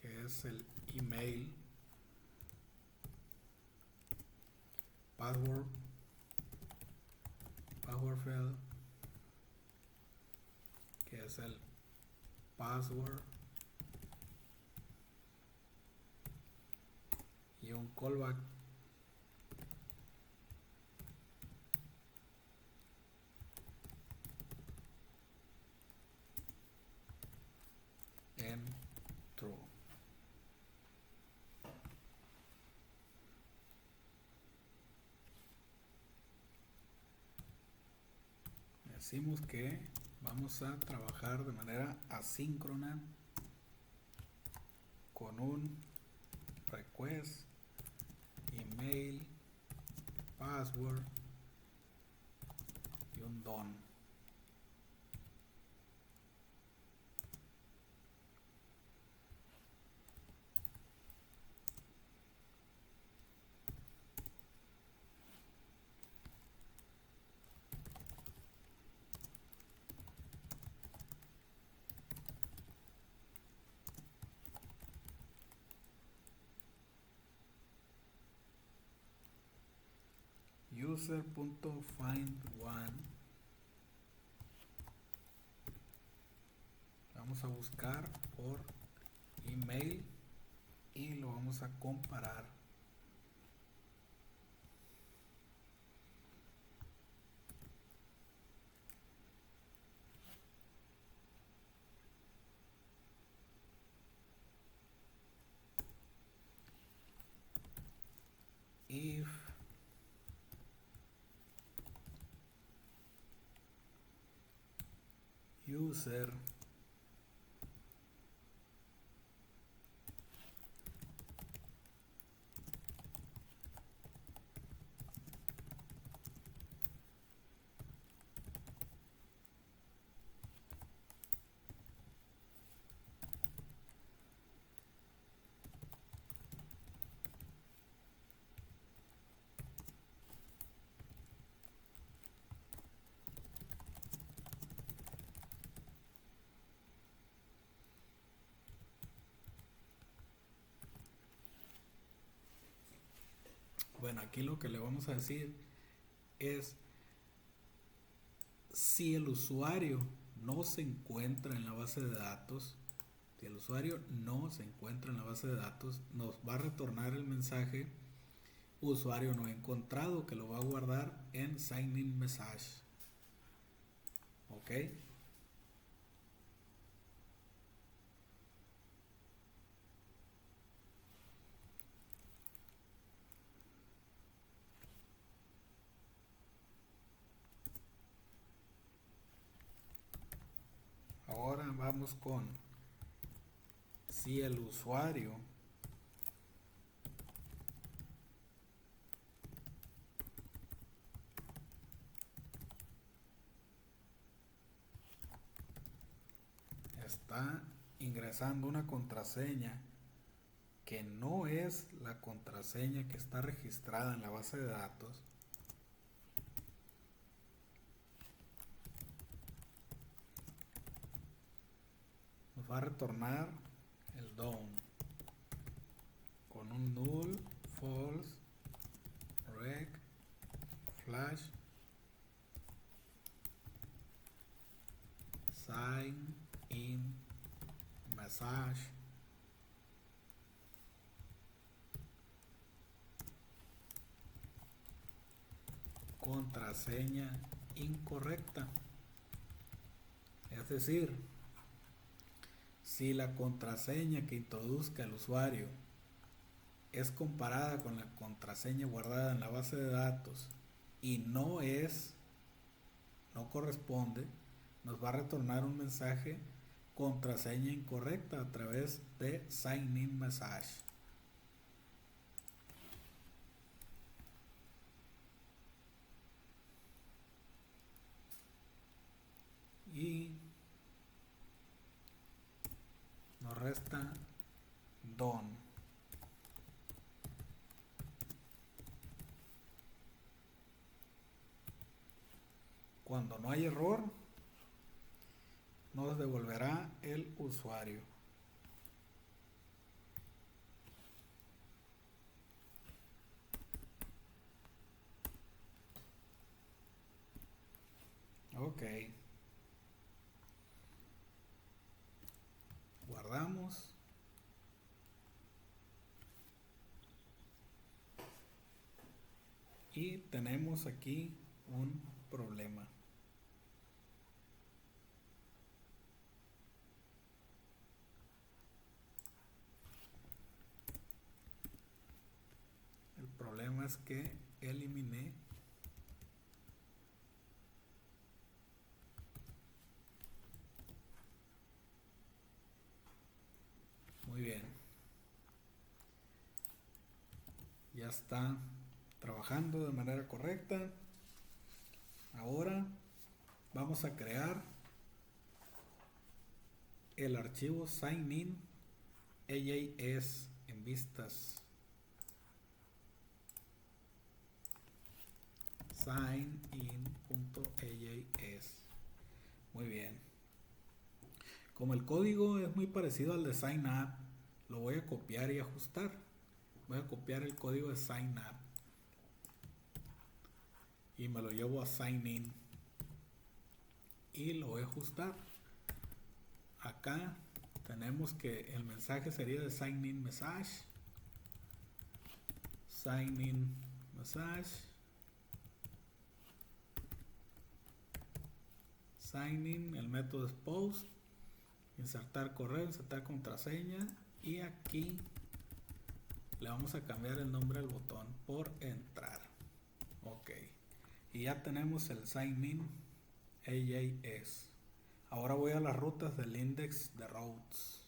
Speaker 1: que es el email, password field, que es el password, y un callback decimos que vamos a trabajar de manera asíncrona con un request, email, password y un done. User.findOne. Vamos a buscar por email y lo vamos a comparar. If user Bueno, aquí lo que le vamos a decir es si el usuario no se encuentra en la base de datos, si el usuario no se encuentra en la base de datos, nos va a retornar el mensaje usuario no encontrado, que lo va a guardar en sign in message. ¿Ok? Ahora vamos con si el usuario está ingresando una contraseña que no es la contraseña que está registrada en la base de datos, nos va a retornar el DOM con un null, false, reg, flash, sign in message, contraseña incorrecta. Es decir, si la contraseña que introduzca el usuario es comparada con la contraseña guardada en la base de datos y no corresponde, nos va a retornar un mensaje contraseña incorrecta a través de sign in message. Y nos resta done. Cuando no hay error, nos devolverá el usuario. Ok. Guardamos. Y tenemos aquí un problema. El problema es que eliminé ya está trabajando de manera correcta. Ahora vamos a crear el archivo signin AJS en vistas. signin.ajs. Muy bien. Como el código es muy parecido al de sign up, lo voy a copiar y ajustar. Voy a copiar el código de sign up y me lo llevo a sign in y lo voy a ajustar. Acá tenemos que el mensaje sería de sign in message, sign in message, sign in, el método es post, insertar correo, insertar contraseña, y aquí le vamos a cambiar el nombre al botón por entrar. Ok, y ya tenemos el sign in AJS. Ahora voy a las rutas del index de routes.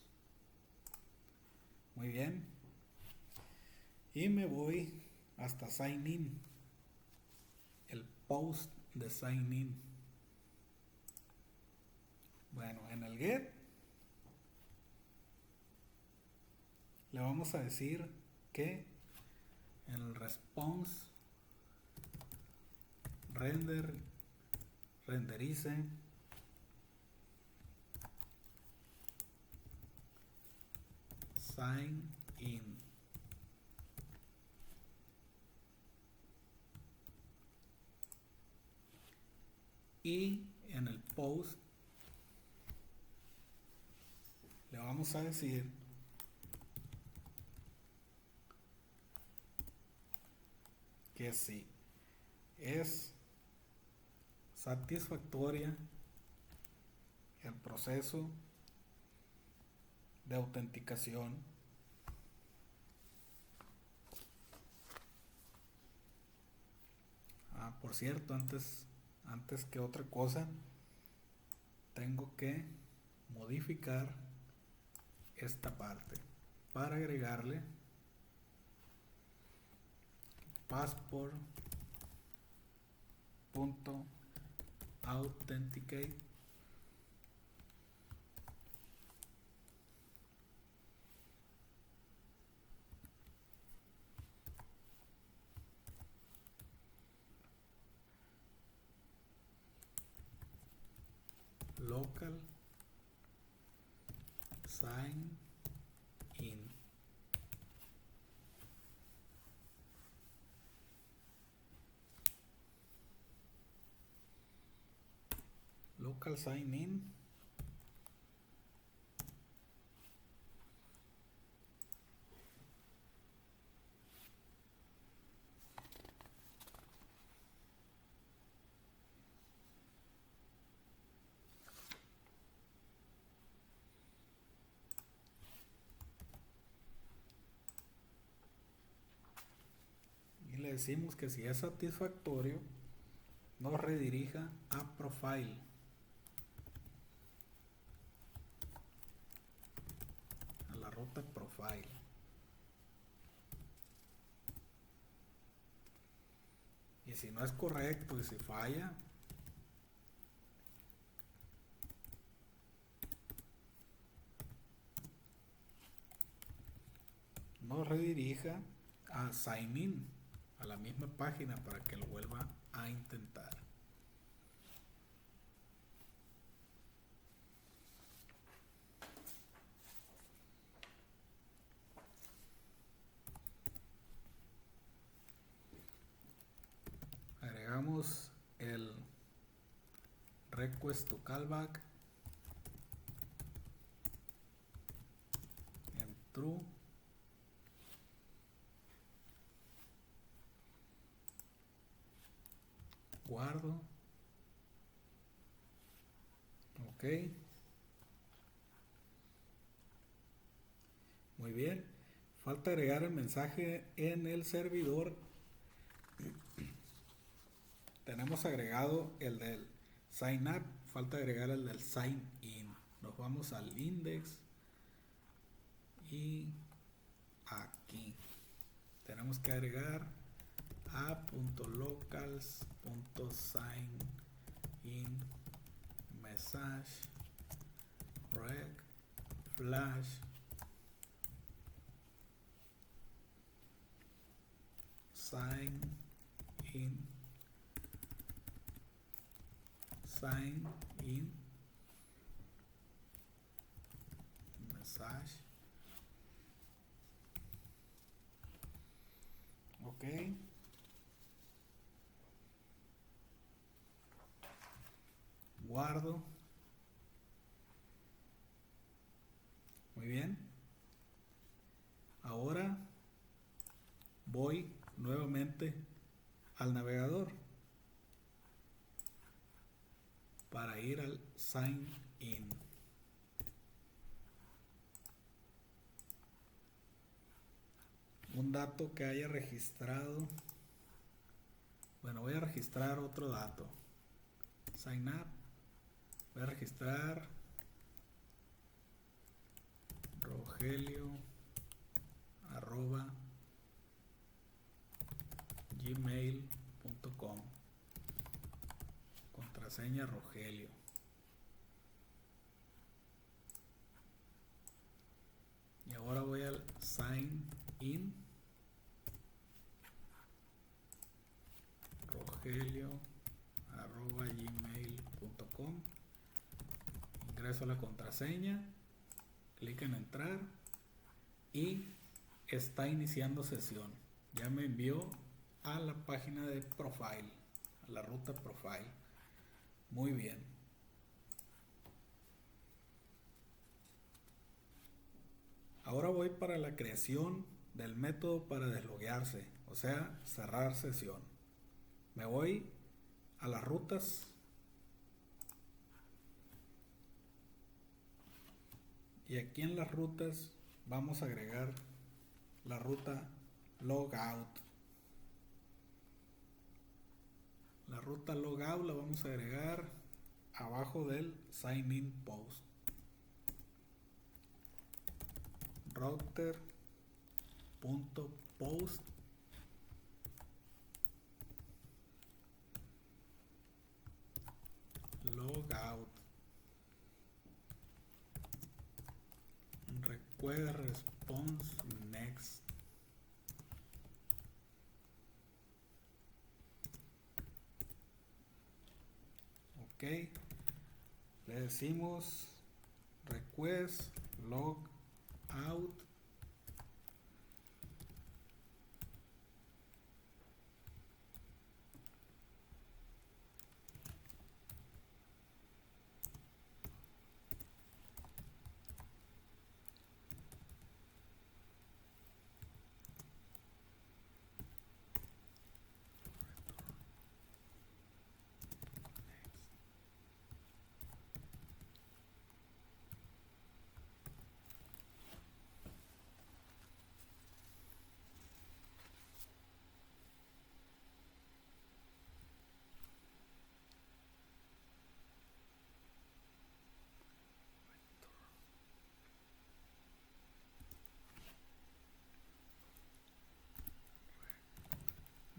Speaker 1: Muy bien, y me voy hasta sign in, el post de sign in. Bueno, en el get le vamos a decir que en el response renderice sign in. Y en el post le vamos a decir que si es satisfactoria el proceso de autenticación, por cierto, antes que otra cosa, tengo que modificar esta parte para agregarle passport.authenticate local sign in. Local sign in. Y le decimos que si es satisfactorio, nos redirija a profile. A la ruta profile. Y si no es correcto y si falla, nos redirija a sign in, a la misma página, para que lo vuelva a intentar. Agregamos el request to callback en true. Guardo. Ok. Muy bien. Falta agregar el mensaje en el servidor. Tenemos agregado el del sign up, falta agregar el del sign in. Nos vamos al index y aquí tenemos que agregar a.locals.sign.in message rec flash sign in message. Ok, guardo. Muy bien, ahora voy nuevamente al navegador para ir al sign in. Un dato que haya registrado. Bueno, voy a registrar otro dato. Sign up. Voy a registrar rogelio@gmail.com. Contraseña Rogelio. Y ahora voy al sign in. rogelio@gmail.com. Ingreso a la contraseña, clic en entrar y está iniciando sesión. Ya me envió a la página de profile, a la ruta profile. Muy bien. Ahora voy para la creación del método para desloguearse, o sea, cerrar sesión. Me voy a las rutas y aquí en las rutas vamos a agregar la ruta logout. La ruta logout la vamos a agregar abajo del sign in post. Router.post logout request response next. Ok, le decimos request logout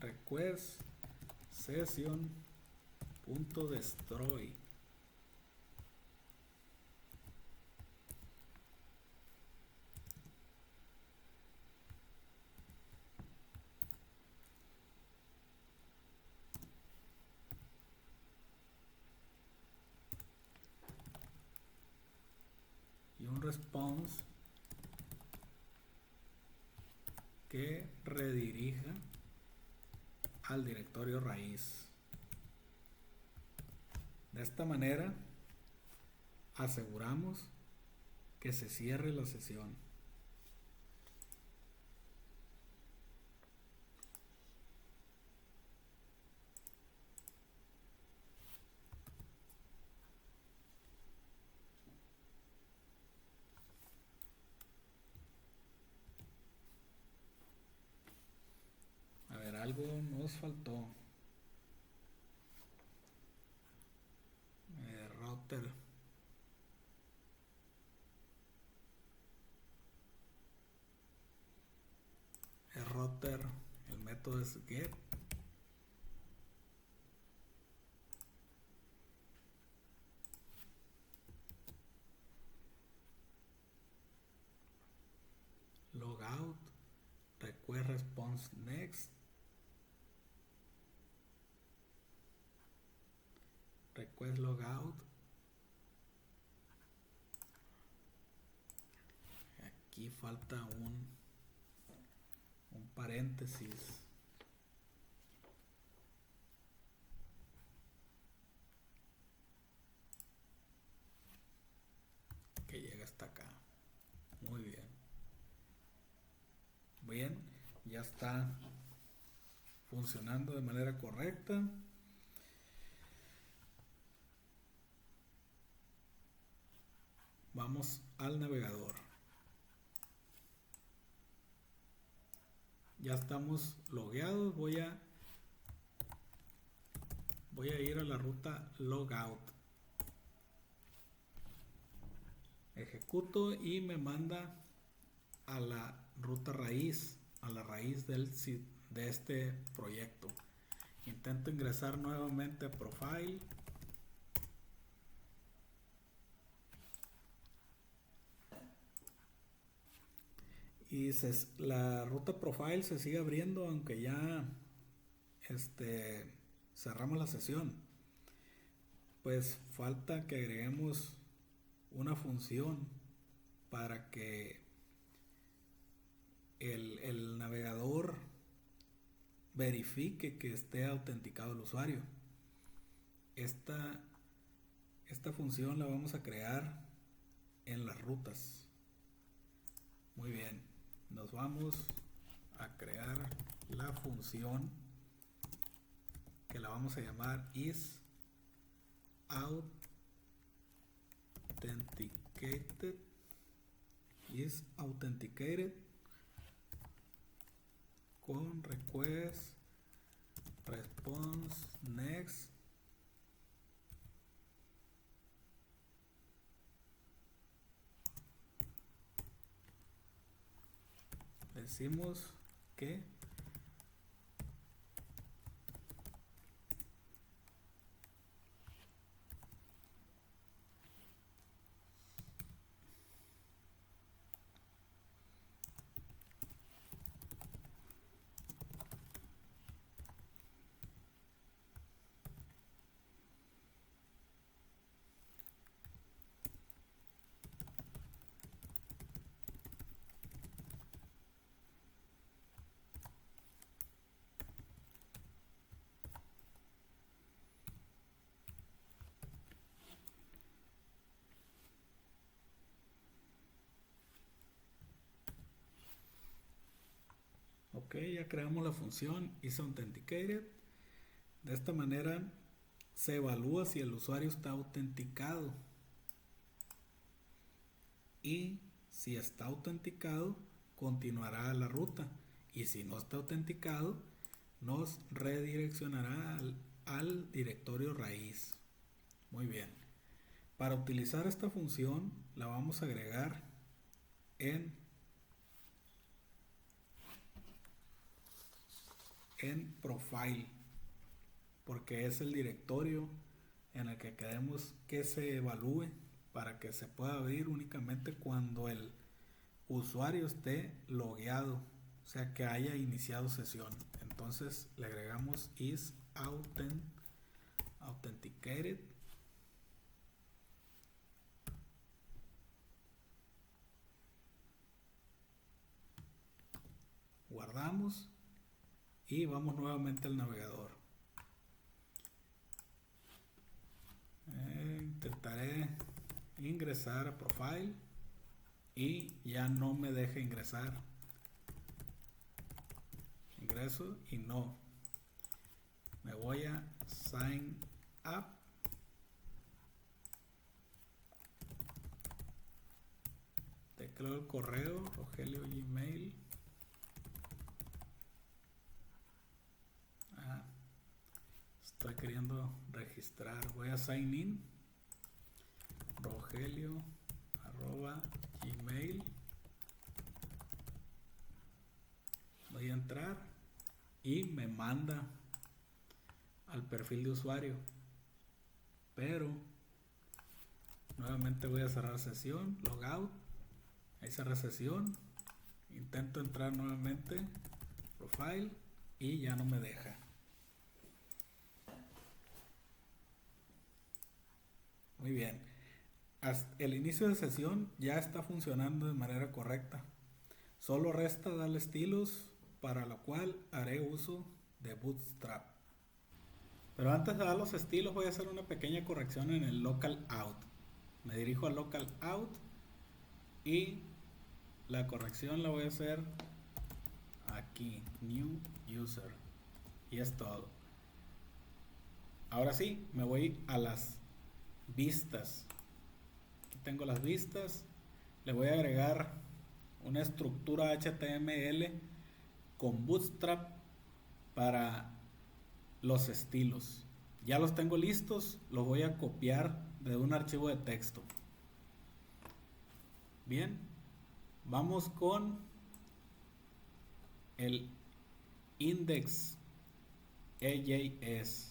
Speaker 1: request session.destroy. Y un response que redirija al directorio raíz. De esta manera aseguramos que se cierre la sesión. A ver, algo nos faltó. Router. El router método es get. Logout, request response next, request logout. Aquí falta un paréntesis. Que llega hasta acá. Muy bien. Bien, ya está funcionando de manera correcta. Vamos al navegador. Ya estamos logueados. Voy a ir a la ruta logout. Ejecuto y me manda a la ruta raíz, a la raíz de este proyecto. Intento ingresar nuevamente a Profile. Y la ruta Profile se sigue abriendo aunque ya cerramos la sesión. Pues falta que agreguemos una función para que el navegador verifique que esté autenticado el usuario. Esta función la vamos a crear en las rutas. Muy bien, nos vamos a crear la función que la vamos a llamar isAuthenticated con request response next. Decimos que ok, ya creamos la función isAuthenticated. De esta manera se evalúa si el usuario está autenticado, y si está autenticado continuará la ruta, y si no está autenticado nos redireccionará al directorio raíz. Muy bien, para utilizar esta función la vamos a agregar en Profile, porque es el directorio en el que queremos que se evalúe, para que se pueda abrir únicamente cuando el usuario esté logueado, o sea que haya iniciado sesión. Entonces le agregamos isAuthenticated. Guardamos y vamos nuevamente al navegador. Intentaré ingresar a Profile y ya no me deja ingresar. Ingreso y no. Me voy a Sign Up. Tecleo el correo, Rogelio Gmail. Estoy queriendo registrar. Voy a sign in. Rogelio@gmail. Voy a entrar y me manda al perfil de usuario. Pero nuevamente voy a cerrar sesión, logout, ahí cerré sesión, intento entrar nuevamente, profile, y ya no me deja. Muy bien, hasta el inicio de sesión ya está funcionando de manera correcta. Solo resta darle estilos, para lo cual haré uso de Bootstrap. Pero antes de dar los estilos voy a hacer una pequeña corrección en el local out. Me dirijo al local out y la corrección la voy a hacer aquí, new user, y es todo. Ahora sí, me voy a las vistas. Aquí tengo las vistas. Le voy a agregar una estructura HTML con Bootstrap para los estilos. Ya los tengo listos, los voy a copiar de un archivo de texto. Bien, vamos con el index.js.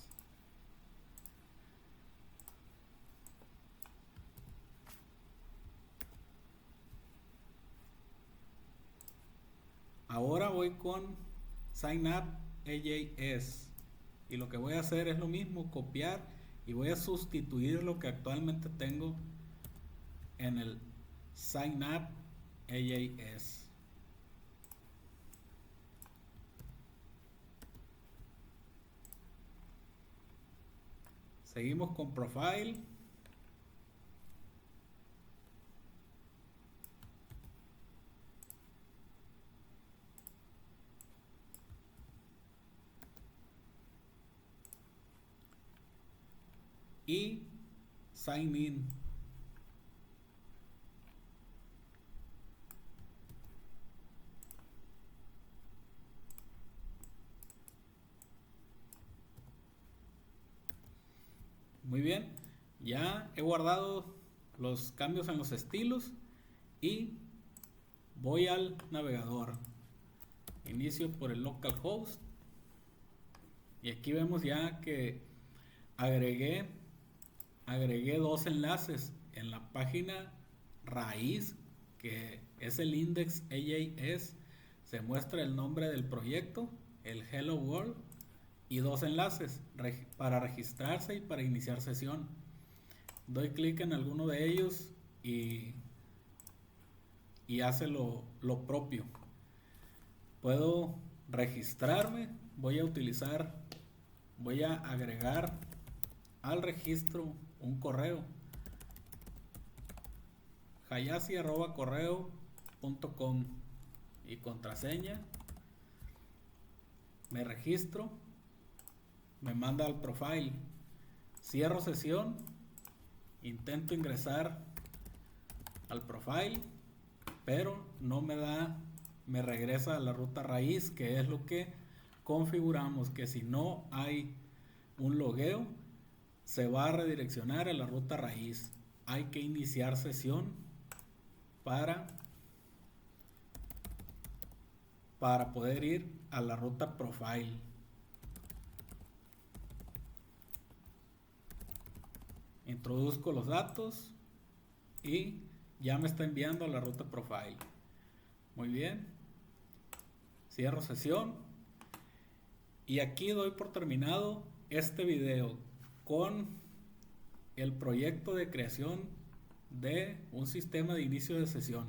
Speaker 1: Ahora voy con signup.js y lo que voy a hacer es lo mismo, copiar, y voy a sustituir lo que actualmente tengo en el signup.js. Seguimos con profile. Y sign in. Muy bien, ya he guardado los cambios en los estilos y voy al navegador. Inicio por el localhost y aquí vemos ya que agregué dos enlaces en la página raíz, que es el index.js. Se muestra el nombre del proyecto, el Hello World, y dos enlaces para registrarse y para iniciar sesión. Doy clic en alguno de ellos y hace lo propio. Puedo registrarme, voy a agregar al registro un correo, hayashi@correo.com, y contraseña. Me registro, me manda al profile, cierro sesión, intento ingresar al profile, pero no me da, me regresa a la ruta raíz, que es lo que configuramos, que si no hay un logueo se va a redireccionar a la ruta raíz. Hay que iniciar sesión para poder ir a la ruta profile. Introduzco los datos y ya me está enviando a la ruta profile. Muy bien, cierro sesión y aquí doy por terminado este video con el proyecto de creación de un sistema de inicio de sesión.